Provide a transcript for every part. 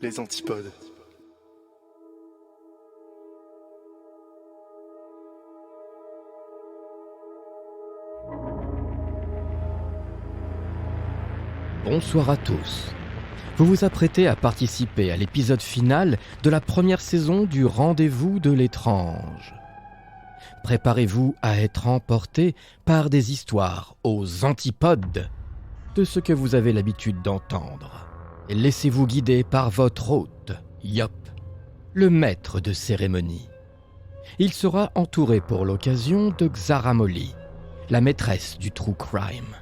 Les antipodes. Bonsoir à tous. Vous vous apprêtez à participer à l'épisode final de la première saison du Rendez-vous de l'étrange. Préparez-vous à être emporté par des histoires aux antipodes de ce que vous avez l'habitude d'entendre. Et laissez-vous guider par votre hôte, Yop, le maître de cérémonie. Il sera entouré pour l'occasion de Xaramoli, la maîtresse du true crime,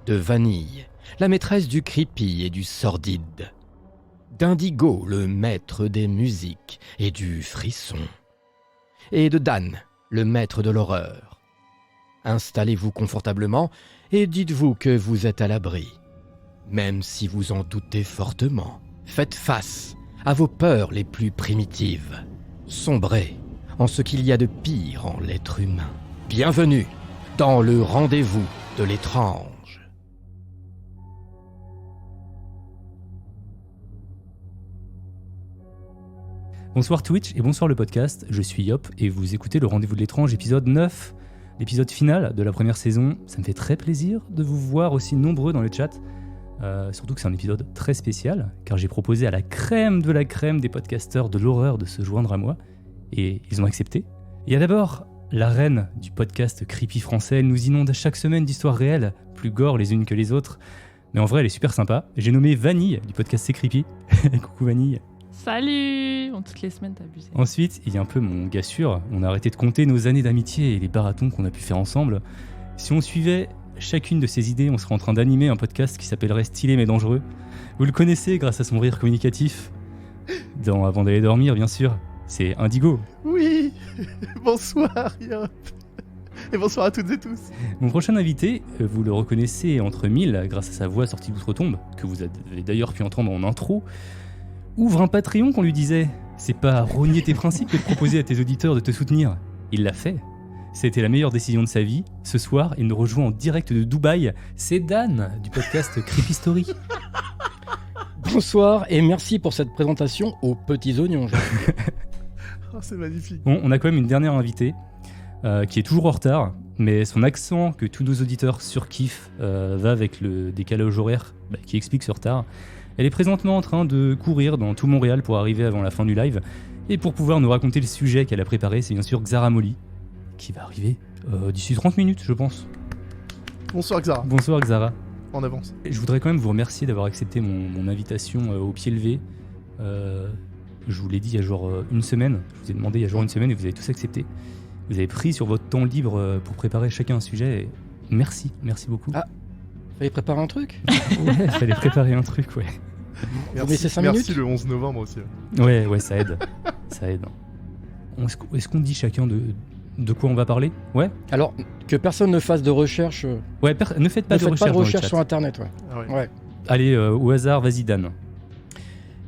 de Vanille, la maîtresse du creepy et du sordide, d'Indigo, le maître des musiques et du frisson, et de Dan, le maître de l'horreur. Installez-vous confortablement et dites-vous que vous êtes à l'abri. Même si vous en doutez fortement, faites face à vos peurs les plus primitives. Sombrez en ce qu'il y a de pire en l'être humain. Bienvenue dans le Rendez-vous de l'étrange. Bonsoir Twitch et bonsoir le podcast, je suis Yop et vous écoutez le Rendez-vous de l'étrange épisode 9, l'épisode final de la première saison. Ça me fait très plaisir de vous voir aussi nombreux dans le chat, surtout que c'est un épisode très spécial car j'ai proposé à la crème de la crème des podcasteurs de l'horreur de se joindre à moi et ils ont accepté. Il y a d'abord la reine du podcast creepy français, elle nous inonde chaque semaine d'histoires réelles, plus gore les unes que les autres, mais en vrai elle est super sympa. J'ai nommé Vanille du podcast C'est Creepy. Coucou Vanille. Salut! Bon, toutes les semaines, t'as abusé. Ensuite, il y a un peu mon gars sûr. On a arrêté de compter nos années d'amitié et les marathons qu'on a pu faire ensemble. Si on suivait chacune de ces idées, on serait en train d'animer un podcast qui s'appellerait Stylé mais dangereux. Vous le connaissez grâce à son rire communicatif. Avant d'aller dormir, bien sûr. C'est Indigo. Oui. Bonsoir, Yop. Et bonsoir à toutes et tous. Mon prochain invité, vous le reconnaissez entre mille grâce à sa voix sortie d'outre-tombe, que vous avez d'ailleurs pu entendre en intro. Ouvre un Patreon qu'on lui disait. C'est pas rogner tes principes que de proposer à tes auditeurs de te soutenir. Il l'a fait. C'était la meilleure décision de sa vie. Ce soir, il nous rejoint en direct de Dubaï. C'est Dan du podcast Creepy Story. Bonsoir et merci pour cette présentation aux petits oignons. Oh, c'est magnifique. Bon, on a quand même une dernière invitée qui est toujours en retard, mais son accent que tous nos auditeurs surkiffent va avec le décalage horaire qui explique ce retard. Elle est présentement en train de courir dans tout Montréal pour arriver avant la fin du live. Et pour pouvoir nous raconter le sujet qu'elle a préparé, c'est bien sûr Xaramoli, qui va arriver d'ici 30 minutes, je pense. Bonsoir, Xara. Bonsoir Xara. En avance. Je voudrais quand même vous remercier d'avoir accepté mon invitation au pied levé. Je vous l'ai dit il y a genre une semaine. Je vous ai demandé il y a genre une semaine et vous avez tous accepté. Vous avez pris sur votre temps libre pour préparer chacun un sujet. Et merci beaucoup. Ah, fallait préparer un truc. Ouais, fallait préparer un truc, ouais. Merci, 5 merci minutes. le 11 novembre aussi. Ouais, ça aide. Ça aide. Est-ce qu'on dit chacun de quoi on va parler? Ouais. Alors, que personne ne fasse de recherche. Ouais, ne faites pas de recherche dans le chat. sur Internet, ouais. Ah ouais. Ouais. Allez, au hasard, vas-y Dan.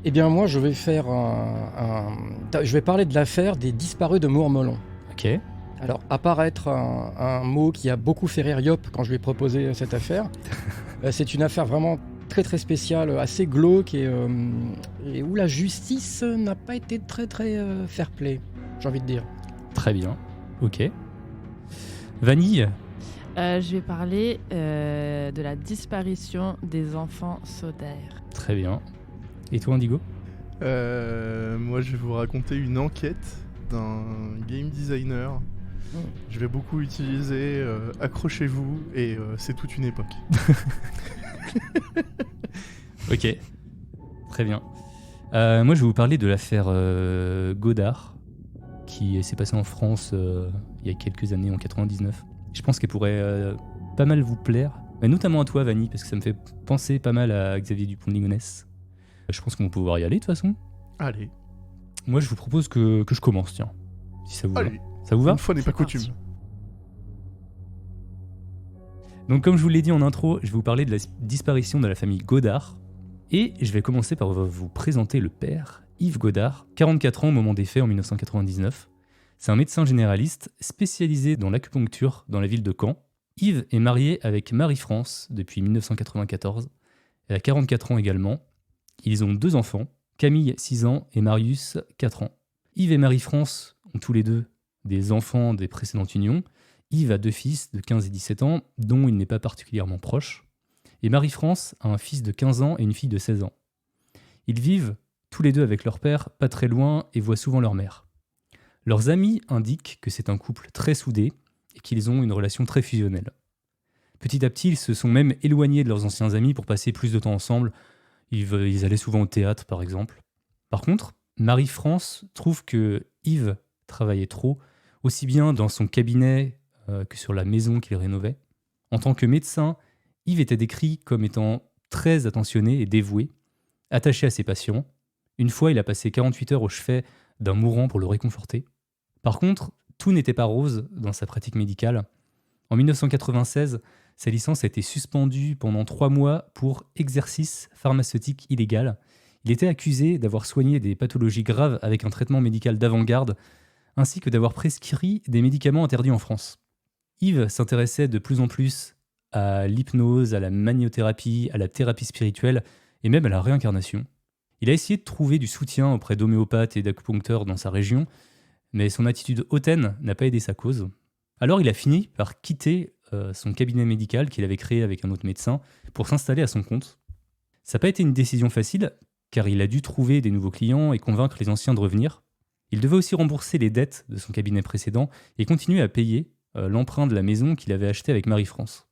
Eh bien, moi, je vais faire je vais parler de l'affaire des disparus de Mourmelon. Ok. Alors, apparaître un mot qui a beaucoup fait rire Yop quand je lui ai proposé cette affaire. C'est une affaire vraiment très très spéciale, assez glauque et où la justice n'a pas été très fair-play, j'ai envie de dire. Très bien. Ok. Vanille. Je vais parler de la disparition des enfants Sodère. Très bien. Et toi, Indigo? Moi, je vais vous raconter une enquête d'un game designer. Je vais beaucoup utiliser accrochez-vous et c'est toute une époque. Ok. Très bien. Moi, je vais vous parler de l'affaire Godard, qui s'est passée en France il y a quelques années, en 99. Je pense qu'elle pourrait pas mal vous plaire, mais notamment à toi, Vanille, parce que ça me fait penser pas mal à Xavier Dupont de Ligonnès. Je pense qu'on va pouvoir y aller, de toute façon. Allez. Moi, je vous propose que je commence, tiens. Si ça vous va. Allez. Ça vous va? Une fois n'est pas coutume. Donc, comme je vous l'ai dit en intro, je vais vous parler de la disparition de la famille Godard. Et je vais commencer par vous présenter le père, Yves Godard, 44 ans au moment des faits en 1999. C'est un médecin généraliste spécialisé dans l'acupuncture dans la ville de Caen. Yves est marié avec Marie-France depuis 1994. Elle a 44 ans également. Ils ont 2 enfants, Camille, 6 ans, et Marius, 4 ans. Yves et Marie-France ont tous les deux des enfants des précédentes unions. Yves a 2 fils de 15 et 17 ans, dont il n'est pas particulièrement proche. Et Marie-France a un fils de 15 ans et une fille de 16 ans. Ils vivent tous les deux avec leur père, pas très loin, et voient souvent leur mère. Leurs amis indiquent que c'est un couple très soudé et qu'ils ont une relation très fusionnelle. Petit à petit, ils se sont même éloignés de leurs anciens amis pour passer plus de temps ensemble. Ils allaient souvent au théâtre, par exemple. Par contre, Marie-France trouve que Yves travaillait trop, aussi bien dans son cabinet que sur la maison qu'il rénovait. En tant que médecin, Yves était décrit comme étant très attentionné et dévoué, attaché à ses patients. Une fois, il a passé 48 heures au chevet d'un mourant pour le réconforter. Par contre, tout n'était pas rose dans sa pratique médicale. En 1996, sa licence a été suspendue pendant 3 mois pour exercice pharmaceutique illégal. Il était accusé d'avoir soigné des pathologies graves avec un traitement médical d'avant-garde, ainsi que d'avoir prescrit des médicaments interdits en France. Yves s'intéressait de plus en plus à l'hypnose, à la magnétothérapie, à la thérapie spirituelle et même à la réincarnation. Il a essayé de trouver du soutien auprès d'homéopathes et d'acupuncteurs dans sa région, mais son attitude hautaine n'a pas aidé sa cause. Alors il a fini par quitter son cabinet médical qu'il avait créé avec un autre médecin pour s'installer à son compte. Ça n'a pas été une décision facile, car il a dû trouver des nouveaux clients et convaincre les anciens de revenir. Il devait aussi rembourser les dettes de son cabinet précédent et continuer à payer l'emprunt de la maison qu'il avait achetée avec Marie-France.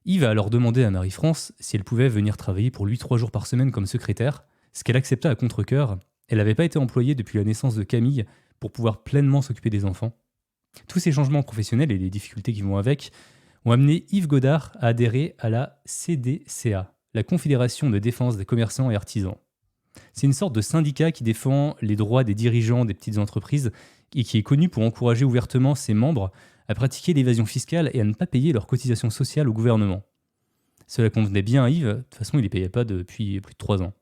Yves a alors demandé à Marie-France si elle pouvait venir travailler pour lui 3 jours par semaine comme secrétaire, ce qu'elle accepta à contre-cœur. Elle n'avait pas été employée depuis la naissance de Camille pour pouvoir pleinement s'occuper des enfants. Tous ces changements professionnels et les difficultés qui vont avec ont amené Yves Godard à adhérer à la CDCA, la Confédération de défense des commerçants et artisans. C'est une sorte de syndicat qui défend les droits des dirigeants des petites entreprises et qui est connu pour encourager ouvertement ses membres à pratiquer l'évasion fiscale et à ne pas payer leurs cotisations sociales au gouvernement. Cela convenait bien à Yves, de toute façon il ne les payait pas depuis plus de 3 ans.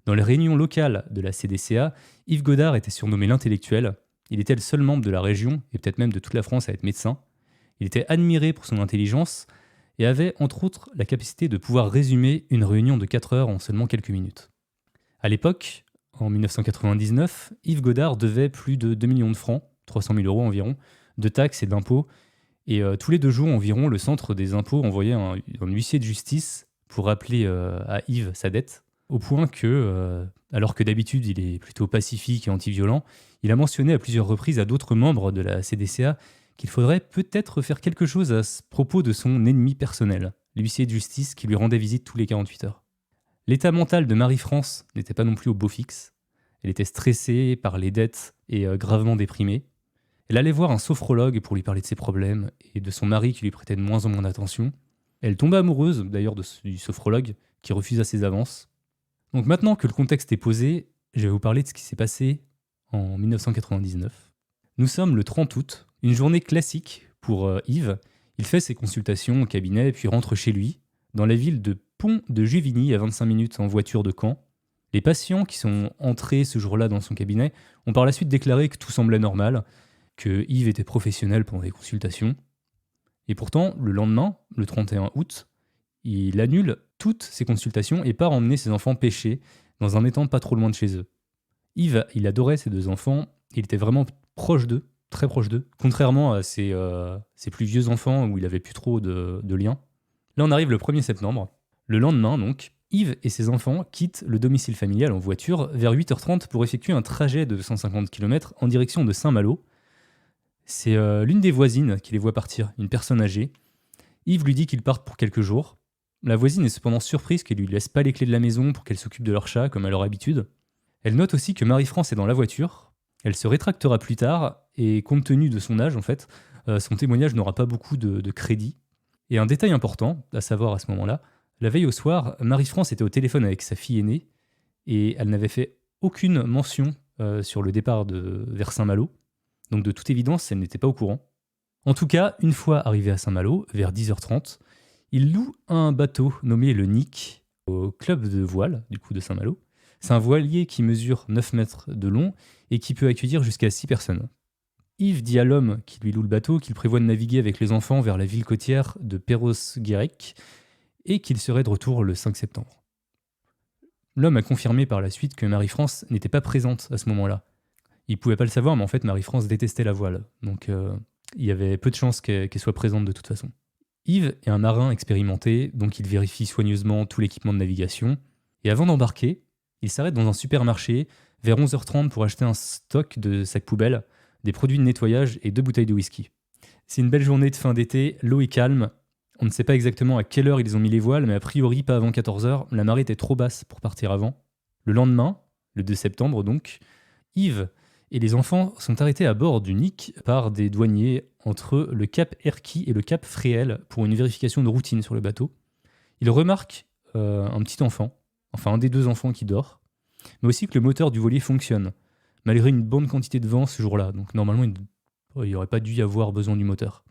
Dans les réunions locales de la CDCA, Yves Godard était surnommé l'intellectuel. Il était le seul membre de la région, et peut-être même de toute la France, à être médecin. Il était admiré pour son intelligence et avait entre autres la capacité de pouvoir résumer une réunion de 4 heures en seulement quelques minutes. À l'époque, en 1999, Yves Godard devait plus de 2 millions de francs, 300 000 euros environ, de taxes et d'impôts. Et tous les 2 jours environ, le centre des impôts envoyait un huissier de justice pour rappeler à Yves sa dette, au point que, alors que d'habitude il est plutôt pacifique et anti-violent, il a mentionné à plusieurs reprises à d'autres membres de la CDCA qu'il faudrait peut-être faire quelque chose à ce propos de son ennemi personnel, l'huissier de justice qui lui rendait visite tous les 48 heures. L'état mental de Marie-France n'était pas non plus au beau fixe. Elle était stressée par les dettes et gravement déprimée. Elle allait voir un sophrologue pour lui parler de ses problèmes et de son mari qui lui prêtait de moins en moins d'attention. Elle tomba amoureuse d'ailleurs du sophrologue qui refusa ses avances. Donc maintenant que le contexte est posé, je vais vous parler de ce qui s'est passé en 1999. Nous sommes le 30 août, une journée classique pour Yves. Il fait ses consultations au cabinet puis rentre chez lui, dans la ville de Pont de Juvigny, à 25 minutes en voiture de Caen. Les patients qui sont entrés ce jour-là dans son cabinet ont par la suite déclaré que tout semblait normal, que Yves était professionnel pendant les consultations. Et pourtant, le lendemain, le 31 août, il annule toutes ses consultations et part emmener ses enfants pêcher dans un étang pas trop loin de chez eux. Yves, il adorait ses 2 enfants, il était vraiment proche d'eux, très proche d'eux, contrairement à ses plus vieux enfants où il avait plus trop de liens. Là, on arrive le 1er septembre. Le lendemain, donc, Yves et ses enfants quittent le domicile familial en voiture vers 8h30 pour effectuer un trajet de 150 km en direction de Saint-Malo. C'est l'une des voisines qui les voit partir, une personne âgée. Yves lui dit qu'ils partent pour quelques jours. La voisine est cependant surprise qu'elle lui laisse pas les clés de la maison pour qu'elle s'occupe de leur chat, comme à leur habitude. Elle note aussi que Marie-France est dans la voiture. Elle se rétractera plus tard, et compte tenu de son âge, en fait, son témoignage n'aura pas beaucoup de crédit. Et un détail important, à savoir à ce moment-là, la veille au soir, Marie-France était au téléphone avec sa fille aînée, et elle n'avait fait aucune mention sur le départ vers Saint-Malo. Donc de toute évidence, elle n'était pas au courant. En tout cas, une fois arrivé à Saint-Malo, vers 10h30, il loue un bateau nommé le Nick au club de voile du coup de Saint-Malo. C'est un voilier qui mesure 9 mètres de long et qui peut accueillir jusqu'à 6 personnes. Yves dit à l'homme qui lui loue le bateau qu'il prévoit de naviguer avec les enfants vers la ville côtière de Perros-Guirec et qu'il serait de retour le 5 septembre. L'homme a confirmé par la suite que Marie-France n'était pas présente à ce moment-là. Il pouvait pas le savoir, mais en fait, Marie-France détestait la voile. Donc, il y avait peu de chances qu'elle soit présente de toute façon. Yves est un marin expérimenté, donc il vérifie soigneusement tout l'équipement de navigation. Et avant d'embarquer, il s'arrête dans un supermarché vers 11h30 pour acheter un stock de sacs poubelles, des produits de nettoyage et 2 bouteilles de whisky. C'est une belle journée de fin d'été, l'eau est calme. On ne sait pas exactement à quelle heure ils ont mis les voiles, mais a priori pas avant 14h, la marée était trop basse pour partir avant. Le lendemain, le 2 septembre donc, Yves et les enfants sont arrêtés à bord du Nick par des douaniers entre le cap Erquy et le cap Fréhel pour une vérification de routine sur le bateau. Ils remarquent un petit enfant, enfin un des 2 enfants qui dort, mais aussi que le moteur du voilier fonctionne, malgré une bonne quantité de vent ce jour-là. Donc normalement, il n'y aurait pas dû y avoir besoin du moteur.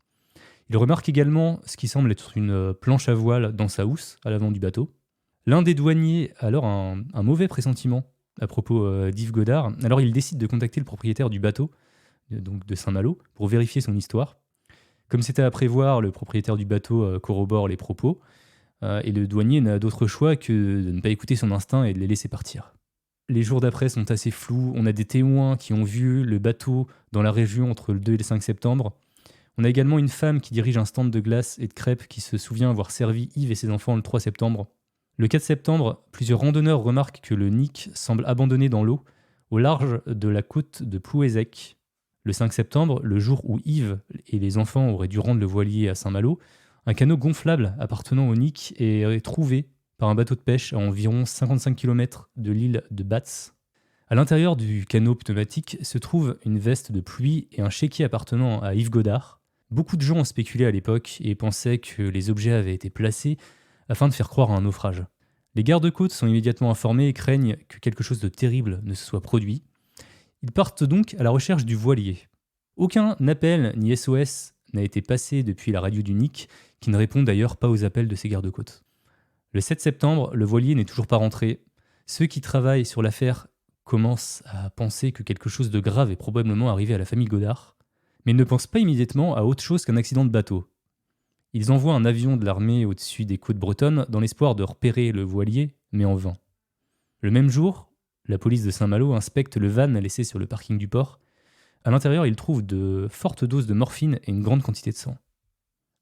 Il remarque également ce qui semble être une planche à voile dans sa housse, à l'avant du bateau. L'un des douaniers a alors un mauvais pressentiment à propos d'Yves Godard. Alors il décide de contacter le propriétaire du bateau, donc de Saint-Malo, pour vérifier son histoire. Comme c'était à prévoir, le propriétaire du bateau corrobore les propos, et le douanier n'a d'autre choix que de ne pas écouter son instinct et de les laisser partir. Les jours d'après sont assez flous. On a des témoins qui ont vu le bateau dans la région entre le 2 et le 5 septembre. On a également une femme qui dirige un stand de glace et de crêpes qui se souvient avoir servi Yves et ses enfants le 3 septembre. Le 4 septembre, plusieurs randonneurs remarquent que le Nick semble abandonné dans l'eau, au large de la côte de Plouézec. Le 5 septembre, le jour où Yves et les enfants auraient dû rendre le voilier à Saint-Malo, un canot gonflable appartenant au Nick est trouvé par un bateau de pêche à environ 55 km de l'île de Batz. À l'intérieur du canot pneumatique se trouve une veste de pluie et un chéquier appartenant à Yves Godard. Beaucoup de gens ont spéculé à l'époque et pensaient que les objets avaient été placés afin de faire croire à un naufrage. Les gardes-côtes sont immédiatement informés et craignent que quelque chose de terrible ne se soit produit. Ils partent donc à la recherche du voilier. Aucun appel ni SOS n'a été passé depuis la radio du Nick, qui ne répond d'ailleurs pas aux appels de ces gardes-côtes. Le 7 septembre, le voilier n'est toujours pas rentré. Ceux qui travaillent sur l'affaire commencent à penser que quelque chose de grave est probablement arrivé à la famille Godard, mais ils ne pensent pas immédiatement à autre chose qu'un accident de bateau. Ils envoient un avion de l'armée au-dessus des côtes bretonnes dans l'espoir de repérer le voilier, mais en vain. Le même jour, la police de Saint-Malo inspecte le van laissé sur le parking du port. À l'intérieur, ils trouvent de fortes doses de morphine et une grande quantité de sang.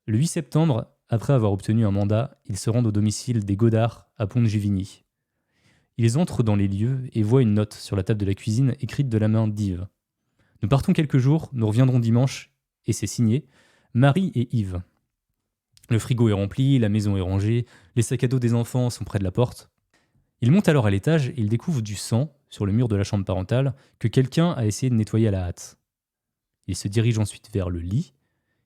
Le 8 septembre, après avoir obtenu un mandat, ils se rendent au domicile des Godard à Pont-de-Givigny. Ils entrent dans les lieux et voient une note sur la table de la cuisine écrite de la main d'Yves. « Nous partons quelques jours, nous reviendrons dimanche, et c'est signé Marie et Yves. » Le frigo est rempli, la maison est rangée, les sacs à dos des enfants sont près de la porte. Ils montent alors à l'étage et ils découvrent du sang sur le mur de la chambre parentale que quelqu'un a essayé de nettoyer à la hâte. Ils se dirigent ensuite vers le lit,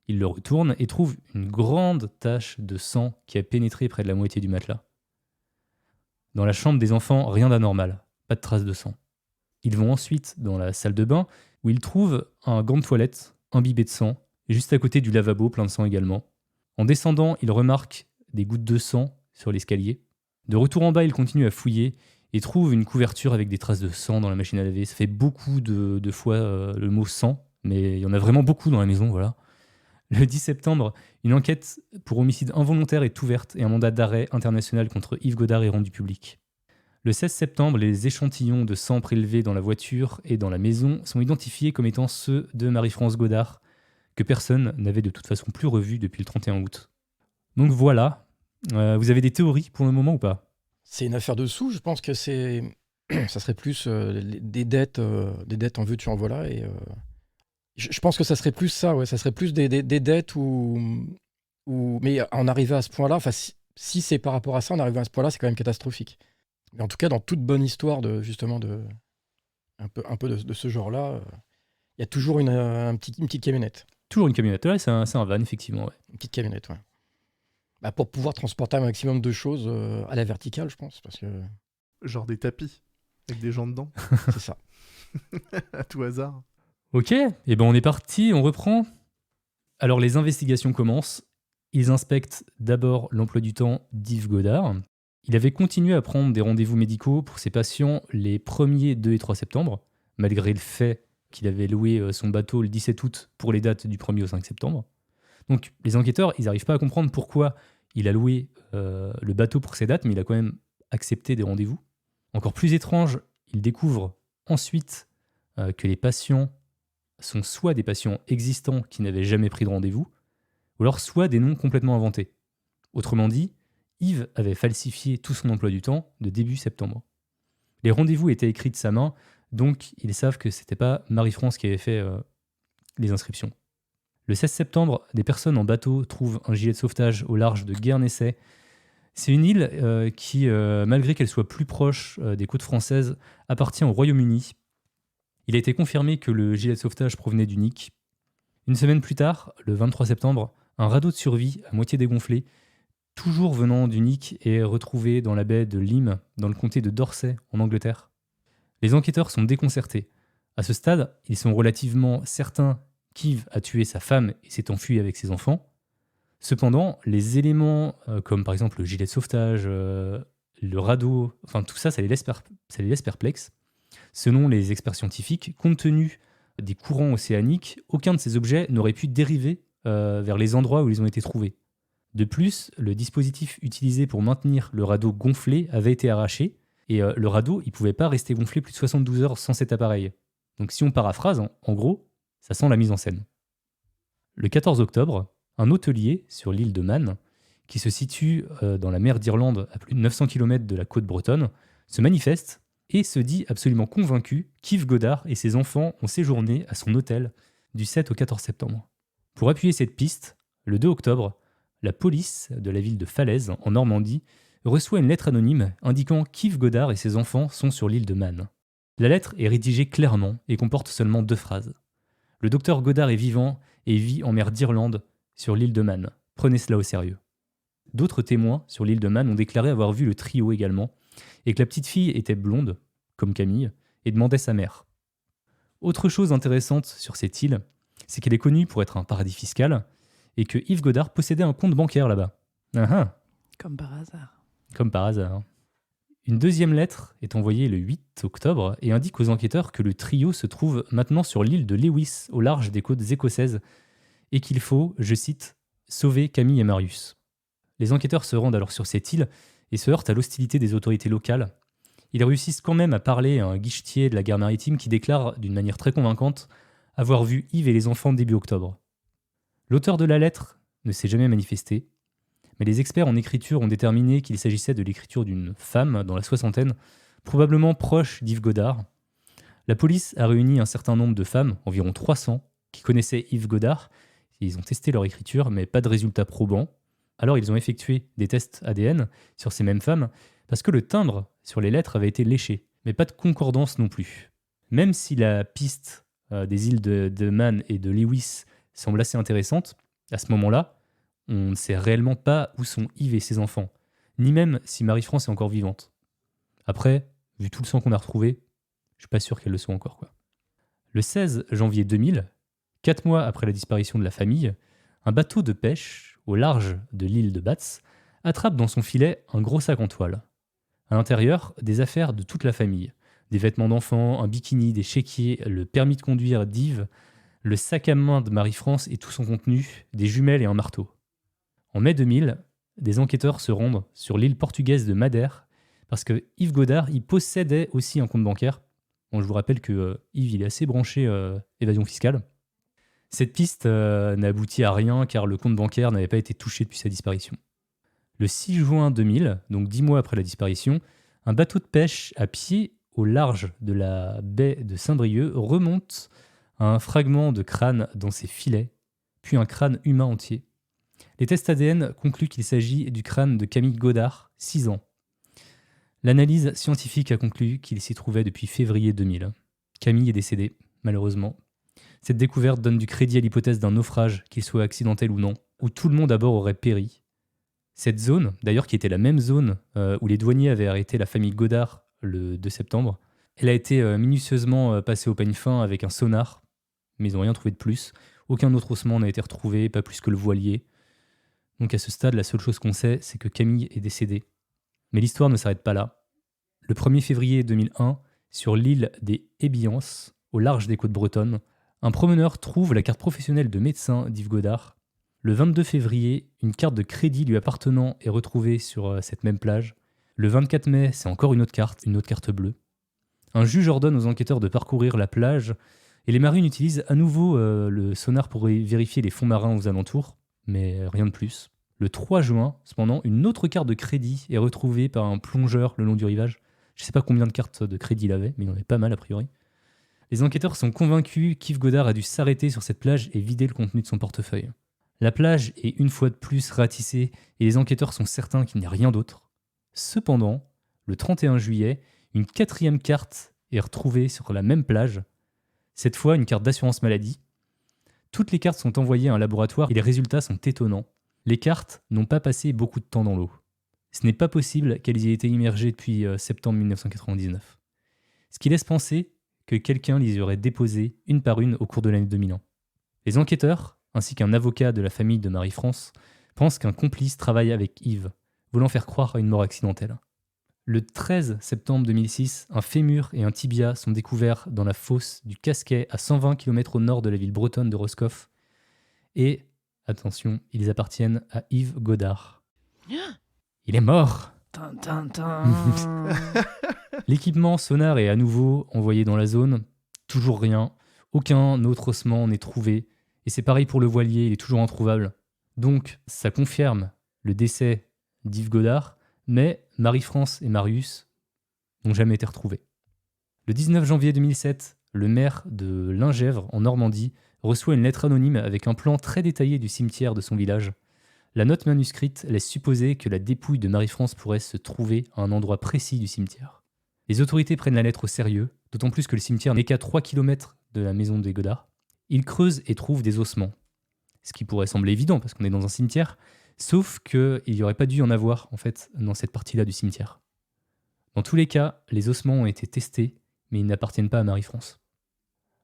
ils le retournent et trouvent une grande tache de sang qui a pénétré près de la moitié du matelas. Dans la chambre des enfants, rien d'anormal, pas de traces de sang. Ils vont ensuite dans la salle de bain où ils trouvent un gant de toilette imbibé de sang, et juste à côté du lavabo plein de sang également. En descendant, ils remarquent des gouttes de sang sur l'escalier. De retour en bas, ils continuent à fouiller et trouvent une couverture avec des traces de sang dans la machine à laver. Ça fait beaucoup de fois le mot sang, mais il y en a vraiment beaucoup dans la maison, voilà. Le 10 septembre, une enquête pour homicide involontaire est ouverte et un mandat d'arrêt international contre Yves Godard est rendu public. Le 16 septembre, les échantillons de sang prélevés dans la voiture et dans la maison sont identifiés comme étant ceux de Marie-France Godard, que personne n'avait de toute façon plus revu depuis le 31 août. Donc voilà, vous avez des théories pour le moment ou pas ? C'est une affaire de sous, je pense que ça serait plus des dettes en veux-tu en voilà, et je pense que ça serait plus ça, ouais, ça serait plus des dettes mais en arriver à ce point-là, enfin si c'est par rapport à ça, en arrivant à ce point-là, c'est quand même catastrophique. Mais en tout cas, dans toute bonne histoire un peu de ce genre-là, il y a toujours une petite camionnette. Toujours une camionnette, là, c'est un van, effectivement. Ouais. Une petite camionnette, ouais. Bah, pour pouvoir transporter un maximum de choses à la verticale, je pense. Parce que... Genre des tapis, avec des gens dedans. C'est ça. À tout hasard. Ok, et ben on est parti, on reprend. Alors les investigations commencent. Ils inspectent d'abord l'emploi du temps d'Yves Godard. Il avait continué à prendre des rendez-vous médicaux pour ses patients les 1er, 2 et 3 septembre, malgré le fait qu'il avait loué son bateau le 17 août pour les dates du 1er au 5 septembre. Donc les enquêteurs, ils n'arrivent pas à comprendre pourquoi il a loué le bateau pour ces dates, mais il a quand même accepté des rendez-vous. Encore plus étrange, il découvre ensuite que les patients sont soit des patients existants qui n'avaient jamais pris de rendez-vous, ou alors soit des noms complètement inventés. Autrement dit, Yves avait falsifié tout son emploi du temps de début septembre. Les rendez-vous étaient écrits de sa main, donc ils savent que c'était pas Marie-France qui avait fait les inscriptions. Le 16 septembre, des personnes en bateau trouvent un gilet de sauvetage au large de Guernesey. C'est une île qui, malgré qu'elle soit plus proche des côtes françaises, appartient au Royaume-Uni. Il a été confirmé que le gilet de sauvetage provenait du Nick. Une semaine plus tard, le 23 septembre, un radeau de survie à moitié dégonflé, toujours venant du Nick, est retrouvé dans la baie de Lyme, dans le comté de Dorset, en Angleterre. Les enquêteurs sont déconcertés. À ce stade, ils sont relativement certains qu'Yves a tué sa femme et s'est enfui avec ses enfants. Cependant, les éléments comme par exemple le gilet de sauvetage, le radeau, enfin tout ça, ça les laisse perplexes. Selon les experts scientifiques, compte tenu des courants océaniques, aucun de ces objets n'aurait pu dériver vers les endroits où ils ont été trouvés. De plus, le dispositif utilisé pour maintenir le radeau gonflé avait été arraché, et le radeau, il ne pouvait pas rester gonflé plus de 72 heures sans cet appareil. Donc si on paraphrase, en gros, ça sent la mise en scène. Le 14 octobre, un hôtelier sur l'île de Man, qui se situe dans la mer d'Irlande à plus de 900 km de la côte bretonne, se manifeste et se dit absolument convaincu qu'Yves Godard et ses enfants ont séjourné à son hôtel du 7 au 14 septembre. Pour appuyer cette piste, le 2 octobre, la police de la ville de Falaise, en Normandie, reçoit une lettre anonyme indiquant qu'Yves Godard et ses enfants sont sur l'île de Man. La lettre est rédigée clairement et comporte seulement 2 phrases. Le docteur Godard est vivant et vit en mer d'Irlande, sur l'île de Man. Prenez cela au sérieux. D'autres témoins sur l'île de Man ont déclaré avoir vu le trio également, et que la petite fille était blonde, comme Camille, et demandait sa mère. Autre chose intéressante sur cette île, c'est qu'elle est connue pour être un paradis fiscal, et que Yves Godard possédait un compte bancaire là-bas. Comme par hasard. Comme par hasard. Une deuxième lettre est envoyée le 8 octobre et indique aux enquêteurs que le trio se trouve maintenant sur l'île de Lewis, au large des côtes écossaises, et qu'il faut, je cite, « sauver Camille et Marius ». Les enquêteurs se rendent alors sur cette île et se heurtent à l'hostilité des autorités locales. Ils réussissent quand même à parler à un guichetier de la gare maritime qui déclare d'une manière très convaincante avoir vu Yves et les enfants début octobre. L'auteur de la lettre ne s'est jamais manifesté, mais les experts en écriture ont déterminé qu'il s'agissait de l'écriture d'une femme dans la soixantaine, probablement proche d'Yves Godard. La police a réuni un certain nombre de femmes, environ 300, qui connaissaient Yves Godard. Ils ont testé leur écriture, mais pas de résultats probants. Alors ils ont effectué des tests ADN sur ces mêmes femmes, parce que le timbre sur les lettres avait été léché, mais pas de concordance non plus. Même si la piste des îles de Man et de Lewis semble assez intéressante, à ce moment-là, on ne sait réellement pas où sont Yves et ses enfants, ni même si Marie-France est encore vivante. Après, vu tout le sang qu'on a retrouvé, je suis pas sûr qu'elle le soit encore, quoi. Le 16 janvier 2000, 4 mois après la disparition de la famille, un bateau de pêche au large de l'île de Batz attrape dans son filet un gros sac en toile. À l'intérieur, des affaires de toute la famille. Des vêtements d'enfants, un bikini, des chéquiers, le permis de conduire d'Yves, le sac à main de Marie-France et tout son contenu, des jumelles et un marteau. En mai 2000, des enquêteurs se rendent sur l'île portugaise de Madère parce que Yves Godard y possédait aussi un compte bancaire. Bon, je vous rappelle que Yves il est assez branché évasion fiscale. Cette piste n'a abouti à rien car le compte bancaire n'avait pas été touché depuis sa disparition. Le 6 juin 2000, donc 10 mois après la disparition, un bateau de pêche à pied au large de la baie de Saint-Brieuc remonte à un fragment de crâne dans ses filets, puis un crâne humain entier. Les tests ADN concluent qu'il s'agit du crâne de Camille Godard, 6 ans. L'analyse scientifique a conclu qu'il s'y trouvait depuis février 2000. Camille est décédée, malheureusement. Cette découverte donne du crédit à l'hypothèse d'un naufrage, qu'il soit accidentel ou non, où tout le monde à bord aurait péri. Cette zone, d'ailleurs qui était la même zone où les douaniers avaient arrêté la famille Godard le 2 septembre, elle a été minutieusement passée au peigne fin avec un sonar, mais ils n'ont rien trouvé de plus. Aucun autre ossement n'a été retrouvé, pas plus que le voilier. Donc à ce stade, la seule chose qu'on sait, c'est que Camille est décédée. Mais l'histoire ne s'arrête pas là. Le 1er février 2001, sur l'île des Hébians, au large des côtes bretonnes, un promeneur trouve la carte professionnelle de médecin d'Yves Godard. Le 22 février, une carte de crédit lui appartenant est retrouvée sur cette même plage. Le 24 mai, c'est encore une autre carte bleue. Un juge ordonne aux enquêteurs de parcourir la plage et les marines utilisent à nouveau le sonar pour vérifier les fonds marins aux alentours, mais rien de plus. Le 3 juin, cependant, une autre carte de crédit est retrouvée par un plongeur le long du rivage. Je ne sais pas combien de cartes de crédit il avait, mais il en avait pas mal a priori. Les enquêteurs sont convaincus qu'Yves Godard a dû s'arrêter sur cette plage et vider le contenu de son portefeuille. La plage est une fois de plus ratissée et les enquêteurs sont certains qu'il n'y a rien d'autre. Cependant, le 31 juillet, une 4e carte est retrouvée sur la même plage, cette fois une carte d'assurance maladie. Toutes les cartes sont envoyées à un laboratoire et les résultats sont étonnants. Les cartes n'ont pas passé beaucoup de temps dans l'eau. Ce n'est pas possible qu'elles y aient été immergées depuis septembre 1999. Ce qui laisse penser que quelqu'un les y aurait déposées une par une au cours de l'année 2001. Les enquêteurs, ainsi qu'un avocat de la famille de Marie-France, pensent qu'un complice travaille avec Yves, voulant faire croire à une mort accidentelle. Le 13 septembre 2006, un fémur et un tibia sont découverts dans la fosse du Casquet à 120 km au nord de la ville bretonne de Roscoff. Et, attention, ils appartiennent à Yves Godard. Il est mort. Tin, tin, tin. L'équipement sonar est à nouveau envoyé dans la zone. Toujours rien. Aucun autre ossement n'est trouvé. Et c'est pareil pour le voilier, il est toujours introuvable. Donc, ça confirme le décès d'Yves Godard, mais Marie-France et Marius n'ont jamais été retrouvés. Le 19 janvier 2007, le maire de Lingèvre, en Normandie, reçoit une lettre anonyme avec un plan très détaillé du cimetière de son village. La note manuscrite laisse supposer que la dépouille de Marie-France pourrait se trouver à un endroit précis du cimetière. Les autorités prennent la lettre au sérieux, d'autant plus que le cimetière n'est qu'à 3 km de la maison des Godard. Ils creusent et trouvent des ossements. Ce qui pourrait sembler évident parce qu'on est dans un cimetière, sauf qu'il n'y aurait pas dû y en avoir en fait dans cette partie-là du cimetière. Dans tous les cas, les ossements ont été testés, mais ils n'appartiennent pas à Marie-France.